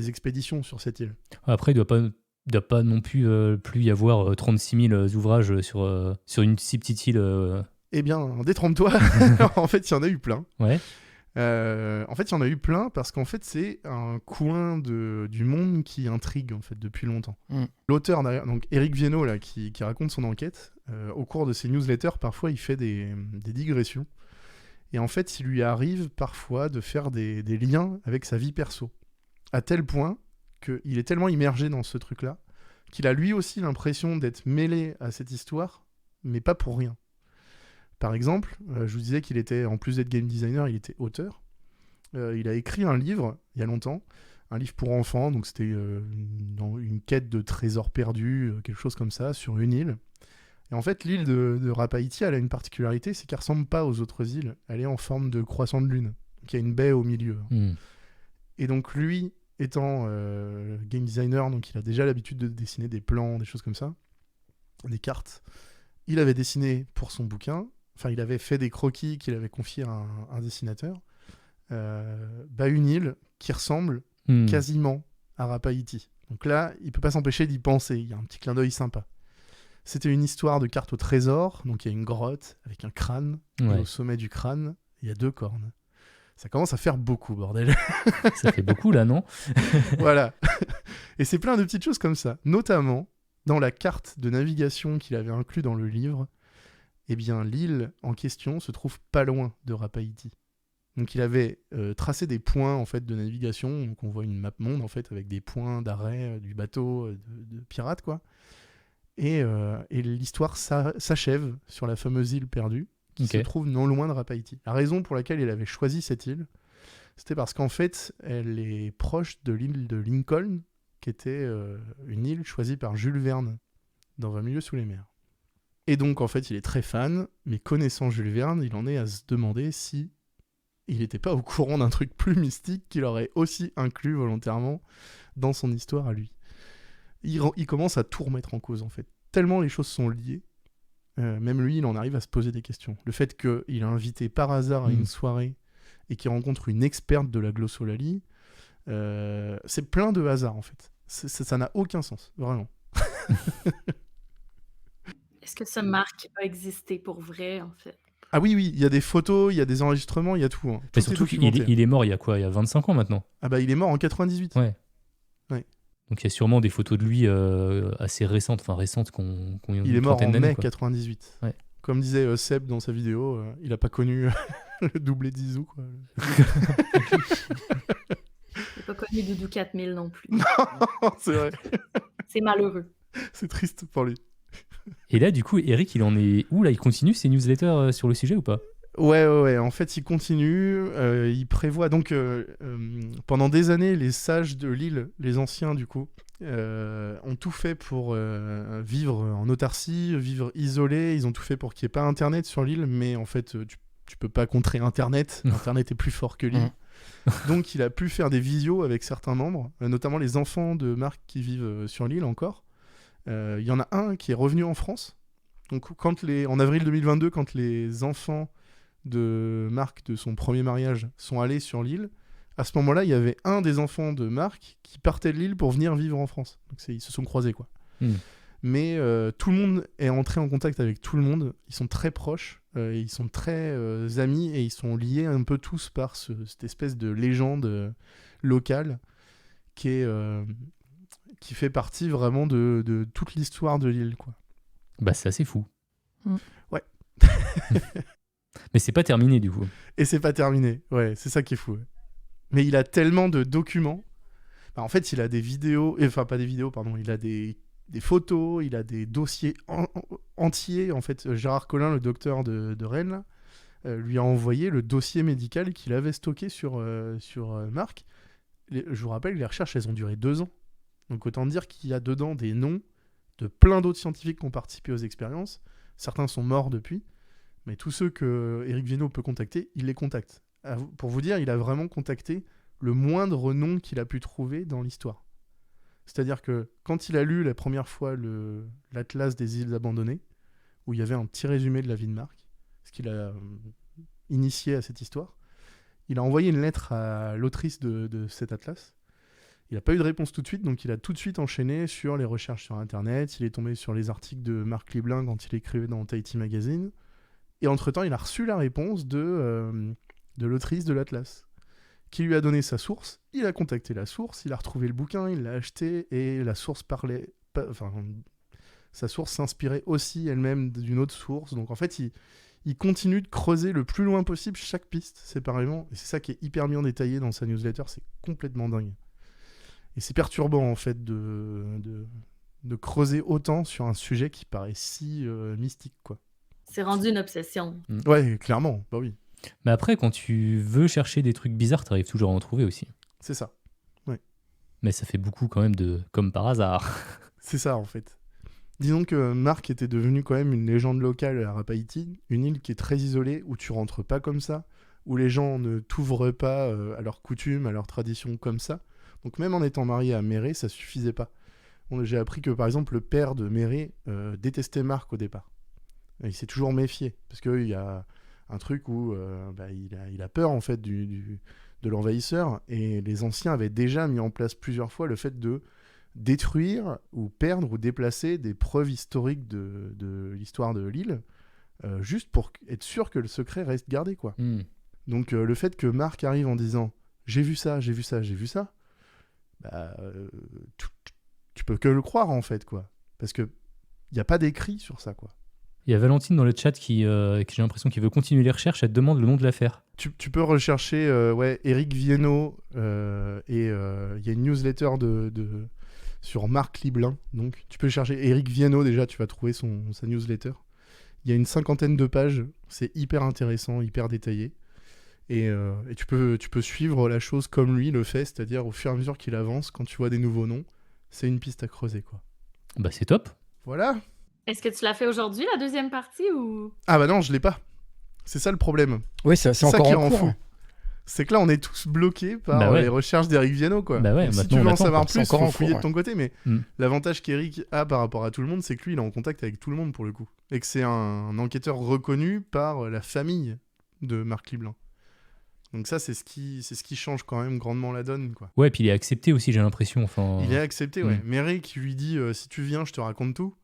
expéditions sur cette île. Après, il doit pas non plus y avoir 36 000 ouvrages sur une si petite île. Eh bien, détrompe-toi. En fait, il y en a eu plein. Ouais. En fait, il y en a eu plein parce qu'en fait, c'est un coin du monde qui intrigue en fait depuis longtemps. L'auteur derrière, donc Éric Viennot là, qui raconte son enquête, au cours de ses newsletters, parfois il fait des digressions. Et en fait, il lui arrive parfois de faire des liens avec sa vie perso. À tel point qu'il est tellement immergé dans ce truc-là qu'il a lui aussi l'impression d'être mêlé à cette histoire, mais pas pour rien. Par exemple, je vous disais qu'il était, en plus d'être game designer, il était auteur. Il a écrit un livre, il y a longtemps, un livre pour enfants, donc c'était une quête de trésors perdus, quelque chose comme ça, sur une île. Et en fait, l'île de Rapaïti, elle a une particularité, c'est qu'elle ne ressemble pas aux autres îles. Elle est en forme de croissant de lune. Donc il y a une baie au milieu. Et donc lui, étant game designer, donc il a déjà l'habitude de dessiner des plans, des choses comme ça, des cartes. Il avait dessiné pour son bouquin, enfin il avait fait des croquis qu'il avait confiés à un dessinateur, une île qui ressemble quasiment à Rapaïti. Donc là, il peut pas s'empêcher d'y penser, il y a un petit clin d'œil sympa. C'était une histoire de carte au trésor, donc il y a une grotte avec un crâne, et au sommet du crâne, il y a 2 cornes. Ça commence à faire beaucoup, bordel. Ça fait beaucoup là, non? Voilà. Et c'est plein de petites choses comme ça. Notamment, dans la carte de navigation qu'il avait inclus dans le livre, eh bien, l'île en question se trouve pas loin de Rapaïti. Donc il avait tracé des points en fait, de navigation, donc on voit une map monde en fait, avec des points d'arrêt du bateau de pirates, quoi. Et l'histoire s'achève sur la fameuse île perdue, qui se trouve non loin de Rapaïti. La raison pour laquelle il avait choisi cette île, c'était parce qu'en fait, elle est proche de l'île de Lincoln, qui était une île choisie par Jules Verne dans 20 milieux sous les mers. Et donc, en fait, il est très fan, mais connaissant Jules Verne, il en est à se demander si il n'était pas au courant d'un truc plus mystique qu'il aurait aussi inclus volontairement dans son histoire à lui. Il commence à tout remettre en cause, en fait. Tellement les choses sont liées, même lui, il en arrive à se poser des questions. Le fait qu'il est invité par hasard à une soirée et qu'il rencontre une experte de la glossolalie, c'est plein de hasard, en fait. Ça n'a aucun sens, vraiment. Est-ce que ce Marc a existé pour vrai, en fait? Ah oui, il y a des photos, il y a des enregistrements, il y a tout. Hein. Mais surtout qu'il est mort il y a quoi? Il y a 25 ans maintenant? Ah bah il est mort en 98. Ouais. Donc il y a sûrement des photos de lui assez récentes, qu'on il est mort en mai 98. Ouais. Comme disait Seb dans sa vidéo, il n'a pas connu le doublé d'Izou, quoi. Il n'a pas connu Doudou 4000 non plus. Non, c'est vrai. C'est malheureux. C'est triste pour lui. Et là, du coup, Eric, il en est où là? Il continue ses newsletters sur le sujet ou pas? Ouais. En fait, il continue. Il prévoit donc pendant des années, les sages de l'île, les anciens du coup, ont tout fait pour vivre en autarcie, vivre isolé. Ils ont tout fait pour qu'il n'y ait pas Internet sur l'île, mais en fait, tu peux pas contrer Internet. Internet est plus fort que l'île. Donc, il a pu faire des visios avec certains membres, notamment les enfants de Marc qui vivent sur l'île encore. Il y en a un qui est revenu en France. Donc, en avril 2022, quand les enfants de Marc, de son premier mariage, sont allés sur l'île, à ce moment-là, il y avait un des enfants de Marc qui partait de l'île pour venir vivre en France. Donc ils se sont croisés, quoi. Mais tout le monde est entré en contact avec tout le monde. Ils sont très proches, ils sont très amis et ils sont liés un peu tous par cette espèce de légende locale qui fait partie vraiment de toute l'histoire de l'île, quoi. Bah c'est assez fou. Ouais. Mais c'est pas terminé du coup. Et c'est pas terminé, ouais, c'est ça qui est fou. Ouais. Mais il a tellement de documents. En fait, il a des vidéos, enfin pas des vidéos, pardon, il a des photos, il a des dossiers entiers. En fait, Gérard Collin, le docteur de Rennes, lui a envoyé le dossier médical qu'il avait stocké sur Marc. Je vous rappelle, les recherches, elles ont duré 2 ans. Donc autant dire qu'il y a dedans des noms de plein d'autres scientifiques qui ont participé aux expériences. Certains sont morts depuis. Mais tous ceux que Éric Viennot peut contacter, il les contacte. Pour vous dire, il a vraiment contacté le moindre nom qu'il a pu trouver dans l'histoire. C'est-à-dire que quand il a lu la première fois l'Atlas des îles abandonnées, où il y avait un petit résumé de la vie de Marc, ce qu'il a initié à cette histoire, il a envoyé une lettre à l'autrice de cet Atlas. Il n'a pas eu de réponse tout de suite, donc il a tout de suite enchaîné sur les recherches sur Internet. Il est tombé sur les articles de Marc Liblin quand il écrivait dans Tahiti Magazine. Et entre-temps, il a reçu la réponse de l'autrice de l'Atlas, qui lui a donné sa source. Il a contacté la source, il a retrouvé le bouquin, il l'a acheté, et la source sa source s'inspirait aussi elle-même d'une autre source. Donc en fait, il continue de creuser le plus loin possible chaque piste séparément. Et c'est ça qui est hyper bien détaillé dans sa newsletter, c'est complètement dingue. Et c'est perturbant, en fait, de creuser autant sur un sujet qui paraît si mystique, quoi. C'est rendu une obsession. Ouais, clairement, bah oui. Mais après, quand tu veux chercher des trucs bizarres, t'arrives toujours à en trouver aussi. C'est ça. Mais ça fait beaucoup quand même de comme par hasard. C'est ça, en fait. Disons que Marc était devenu quand même une légende locale à Rapaïti, une île qui est très isolée, où tu rentres pas comme ça, où les gens ne t'ouvrent pas à leurs coutumes, à leurs traditions comme ça. Donc même en étant marié à Méré, ça suffisait pas. J'ai appris que, par exemple, le père de Méré détestait Marc au départ. Et il s'est toujours méfié, parce qu'il y a un truc où il a peur, en fait, de l'envahisseur, et les anciens avaient déjà mis en place plusieurs fois le fait de détruire ou perdre ou déplacer des preuves historiques de l'histoire de l'île, juste pour être sûr que le secret reste gardé, quoi. Donc le fait que Marc arrive en disant « j'ai vu ça, j'ai vu ça, j'ai vu ça », bah, tu peux que le croire, en fait, quoi. Parce que il n'y a pas d'écrit sur ça, quoi. Il y a Valentine dans le chat qui j'ai l'impression qu'il veut continuer les recherches. Elle te demande le nom de l'affaire. Tu peux rechercher Éric Viennot et il y a une newsletter sur Marc Liblin. Donc tu peux chercher Éric Viennot, déjà tu vas trouver sa newsletter. Il y a une 50aine de pages, c'est hyper intéressant, hyper détaillé. Et tu peux suivre la chose comme lui le fait, c'est-à-dire au fur et à mesure qu'il avance, quand tu vois des nouveaux noms, c'est une piste à creuser, quoi. Bah c'est top. Voilà. Est-ce que tu l'as fait aujourd'hui, la deuxième partie, ou... Ah bah non, je l'ai pas. C'est ça le problème. Oui, c'est ça encore qui en rend cours. fou. C'est que là, on est tous bloqués par Bah ouais. les recherches d'Éric Viennot, quoi. Bah ouais, Donc, si maintenant, tu veux on en attend, savoir quoi. plus, C'est encore faut en cours, fouiller de ouais. ton côté. Mais Mm. l'avantage qu'Éric a par rapport à tout le monde, c'est que lui, il est en contact avec tout le monde, pour le coup. Et que c'est un enquêteur reconnu par la famille de Marc Liblin. Donc ça, c'est ce qui change quand même grandement la donne, quoi. Ouais, puis il est accepté aussi, j'ai l'impression. Enfin, Il est accepté, ouais. Mm. Méré qui lui dit si tu viens, je te raconte tout.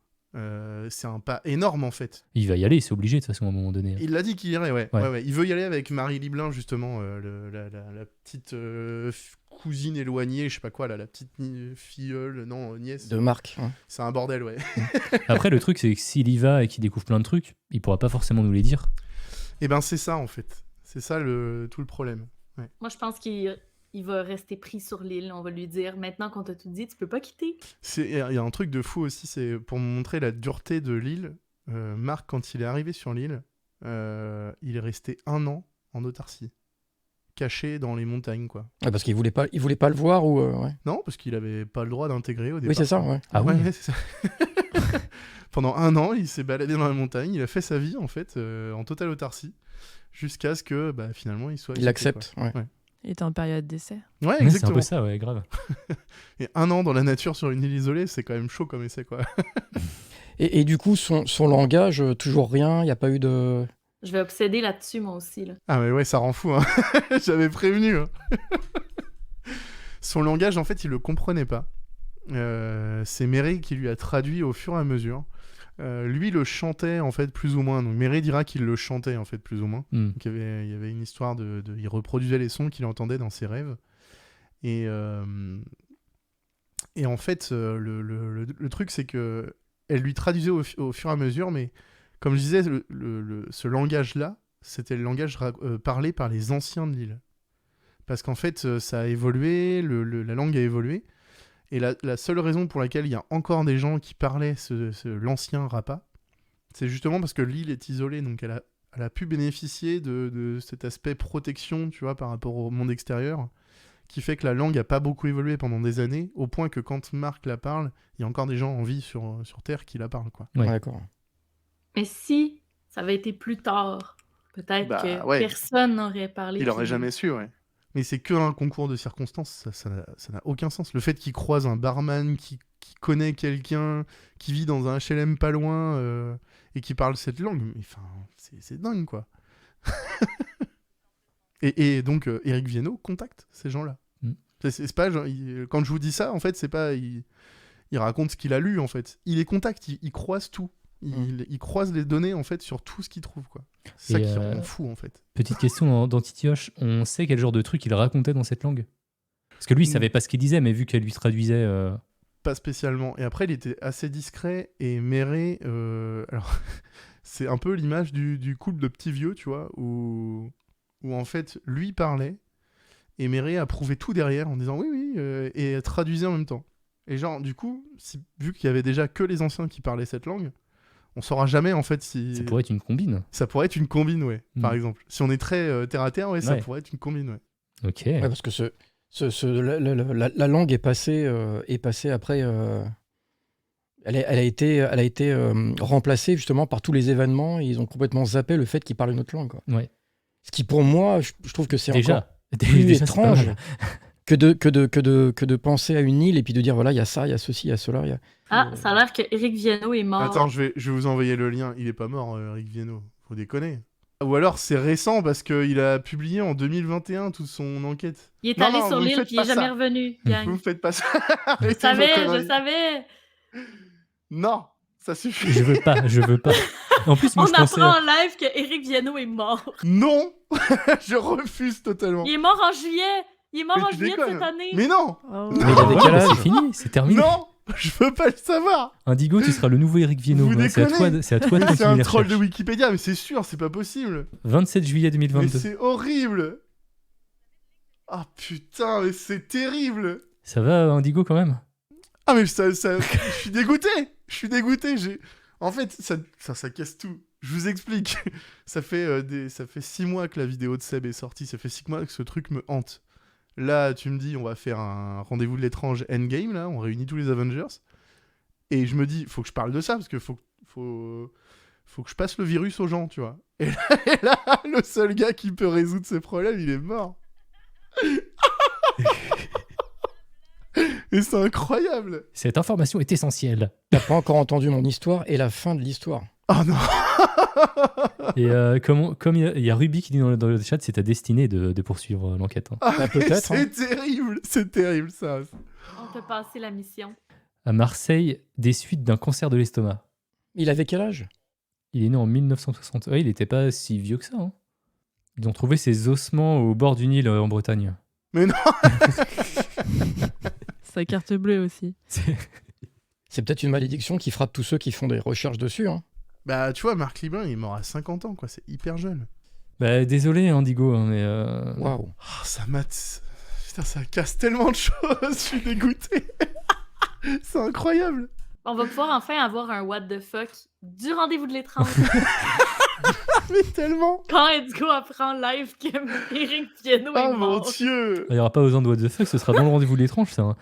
C'est un pas énorme, en fait. il va y aller, c'est obligé de toute façon à un moment donné. Il l'a dit qu'il irait, ouais. Ouais. Ouais. Il veut y aller avec Marie Liblin, justement, la petite cousine éloignée, je sais pas quoi, là, la petite filleule, non, nièce. De Marc. Hein. C'est un bordel, ouais. Après, le truc, c'est que s'il y va et qu'il découvre plein de trucs, il pourra pas forcément nous les dire. Et ben, c'est ça, en fait. C'est ça tout le problème. Ouais. Moi, je pense qu'il va rester pris sur l'île. On va lui dire, maintenant qu'on t'a tout dit, tu peux pas quitter. Il y a un truc de fou aussi, c'est pour montrer la dureté de l'île. Marc, quand il est arrivé sur l'île, il est resté 1 an en autarcie, caché dans les montagnes, quoi. Ouais, parce qu'il voulait pas le voir ou ouais. Non, parce qu'il avait pas le droit d'intégrer au départ. Oui, c'est ça, ouais. Ah ouais. c'est ça. Pendant 1 an, il s'est baladé dans la montagne, il a fait sa vie, en fait, en totale autarcie, jusqu'à ce que, finalement, il soit... Il accepte, ouais. Il était en période d'essai. Ouais, Ouais, c'est un exactement. peu ça, ouais, grave. Et 1 an dans la nature sur une île isolée, c'est quand même chaud comme essai, quoi. Et du coup, son langage, toujours rien, il n'y a pas eu de... Je vais obséder là-dessus, moi aussi. Là. Ah mais ouais, ça rend fou, hein. J'avais prévenu. Hein. Son langage, en fait, il le comprenait pas. C'est Méré qui lui a traduit au fur et à mesure. Lui le chantait, en fait, plus ou moins. Donc Méré dira qu'il le chantait, en fait, plus ou moins. Mm. Donc, il y avait une histoire il reproduisait les sons qu'il entendait dans ses rêves. Et en fait, le truc, c'est que elle lui traduisait au fur et à mesure, mais comme je disais, ce langage-là, c'était le langage parlé par les anciens de l'île. Parce qu'en fait, ça a évolué, la langue a évolué, et la seule raison pour laquelle il y a encore des gens qui parlaient l'ancien Rapa, c'est justement parce que l'île est isolée, donc elle a pu bénéficier de cet aspect protection, tu vois, par rapport au monde extérieur, qui fait que la langue n'a pas beaucoup évolué pendant des années, au point que quand Marc la parle, il y a encore des gens en vie sur Terre qui la parlent, quoi. Ouais. Ouais, d'accord. Mais si ça avait été plus tard, peut-être que ouais. personne n'aurait parlé. Il aurait jamais su, ouais. Mais c'est qu'un concours de circonstances, ça n'a aucun sens. Le fait qu'il croise un barman qui connaît quelqu'un, qui vit dans un HLM pas loin, et qui parle cette langue, mais enfin, c'est dingue, quoi. et donc, Éric Viennot contacte ces gens-là. Mm. C'est pas, genre, quand je vous dis ça, en fait, c'est pas... Il raconte ce qu'il a lu, en fait. Il les contacte, il croise tout. Il croise les données, en fait, sur tout ce qu'il trouve, quoi. C'est ça qui rend fou, en fait. Petite question dans Titioche, on sait quel genre de truc il racontait dans cette langue? Parce que lui, il savait pas ce qu'il disait, mais vu qu'elle lui traduisait... Pas spécialement. Et après, il était assez discret, et Méré... alors, c'est un peu l'image du couple de petits vieux, tu vois, où en fait, lui parlait, Et Méré approuvait tout derrière en disant oui, et traduisait en même temps. Et genre, du coup, vu qu'il y avait déjà que les anciens qui parlaient cette langue, on saura jamais en fait si... Ça pourrait être une combine. Ça pourrait être une combine, ouais, par exemple. Si on est très terre à terre, ça pourrait être une combine, ouais. Ok. Ouais, parce que la langue est passée après... Elle a été remplacée justement par tous les événements et ils ont complètement zappé le fait qu'ils parlent une autre langue. Quoi. Ouais. Ce qui pour moi, je trouve que c'est déjà, encore plus déjà, étrange que de penser à une île et puis de dire voilà, il y a ça, il y a ceci, il y a cela. Ah, ça a l'air que Éric Viennot est mort. Attends, je vais vous envoyer le lien. Il est pas mort, Éric Viennot. Faut déconner. Ou alors c'est récent parce qu'il a publié en 2021 toute son enquête. Il est allé sur l'île puis il est jamais revenu. Vous me faites pas ça. Je savais. Non, ça suffit. Je veux pas. En plus, moi, on apprend en live que Éric Viennot est mort. Non, je refuse totalement. Il est mort en juillet. De cette année. Mais non. Oh. Mais il avait quel âge ? C'est fini, c'est terminé. Non, je veux pas le savoir. Indigo, tu seras le nouveau Éric Viennot. Vous C'est à toi de C'est un continuer les troll de recherches. Wikipédia, mais c'est sûr, c'est pas possible. 27 juillet 2022. Mais c'est horrible. Ah putain, mais c'est terrible. Ça va, Indigo, quand même ? Ah mais je suis dégoûté. En fait, ça casse tout. Je vous explique. Ça fait 6 mois que la vidéo de Seb est sortie. Ça fait 6 mois que ce truc me hante. Là, tu me dis, on va faire un rendez-vous de l'étrange endgame, là. On réunit tous les Avengers. Et je me dis, faut que je parle de ça, parce que faut que je passe le virus aux gens, tu vois. Et là, le seul gars qui peut résoudre ces problèmes, il est mort. Et c'est incroyable. Cette information est essentielle. T'as pas encore entendu mon histoire et la fin de l'histoire. Oh non. Et comme il y a Ruby qui dit dans le chat, c'est ta destinée de poursuivre l'enquête. Hein. Ah, peut-être. C'est terrible ça. On peut passer la mission. À Marseille, des suites d'un cancer de l'estomac. Il avait quel âge ? Il est né en 1960. Ouais, il n'était pas si vieux que ça. Hein. Ils ont trouvé ses ossements au bord d'une île en Bretagne. Mais non. Sa carte bleue aussi. C'est peut-être une malédiction qui frappe tous ceux qui font des recherches dessus. Hein. Bah, tu vois, Marc Librin, il est mort à 50 ans, quoi. C'est hyper jeune. Bah, désolé, Indigo, hein, mais... Waouh. Oh, ça mate. Putain, ça casse tellement de choses. Je suis dégoûté. C'est incroyable. On va pouvoir enfin avoir un what the fuck du rendez-vous de l'étrange. Mais tellement. Quand Indigo apprend live que Éric Viennot est Oh mon mort. Dieu. Il n'y aura pas besoin de what the fuck, ce sera dans le rendez-vous de l'étrange, ça. Hein.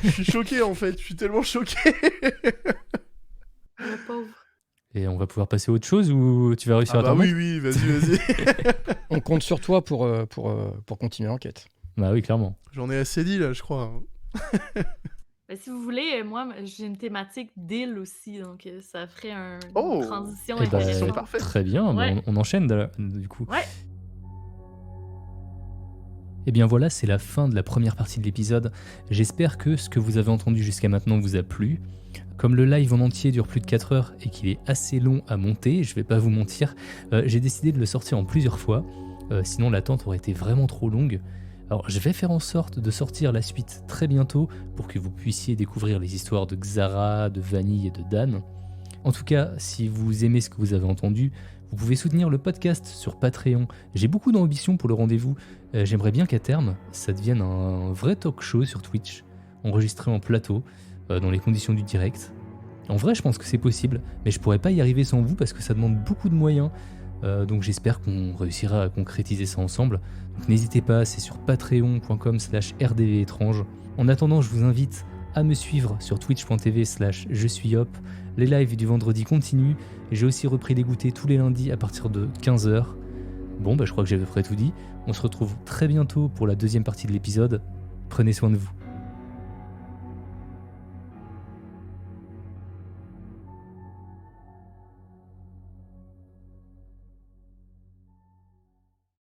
Je suis choqué, en fait. Je suis tellement choqué. Le pauvre. Et on va pouvoir passer à autre chose ou tu vas réussir à t'en oui, remettre ? oui, vas-y. On compte sur toi pour continuer l'enquête. Bah oui, clairement. J'en ai assez dit, là, je crois. Ben, si vous voulez, moi, j'ai une thématique d'île aussi, donc ça ferait une transition Eh ben, intéressante. parfait. Très bien, Ouais. on enchaîne du coup. Ouais. Et bien voilà, c'est la fin de la première partie de l'épisode. J'espère que ce que vous avez entendu jusqu'à maintenant vous a plu. Comme le live en entier dure plus de 4 heures et qu'il est assez long à monter, je vais pas vous mentir, j'ai décidé de le sortir en plusieurs fois. Sinon l'attente aurait été vraiment trop longue. Alors je vais faire en sorte de sortir la suite très bientôt pour que vous puissiez découvrir les histoires de Xara, de Vanille et de Dan. En tout cas, si vous aimez ce que vous avez entendu, vous pouvez soutenir le podcast sur Patreon. J'ai beaucoup d'ambition pour le rendez-vous. J'aimerais bien qu'à terme, ça devienne un vrai talk show sur Twitch, enregistré en plateau, dans les conditions du direct. En vrai, je pense que c'est possible, mais je pourrais pas y arriver sans vous parce que ça demande beaucoup de moyens. Donc j'espère qu'on réussira à concrétiser ça ensemble. Donc n'hésitez pas, c'est sur patreon.com/rdvétrange. En attendant, je vous invite à me suivre sur twitch.tv/je-suis-hop. Les lives du vendredi continuent. J'ai aussi repris les goûters tous les lundis à partir de 15h. Bon, bah je crois que j'ai à peu près tout dit. On se retrouve très bientôt pour la deuxième partie de l'épisode. Prenez soin de vous.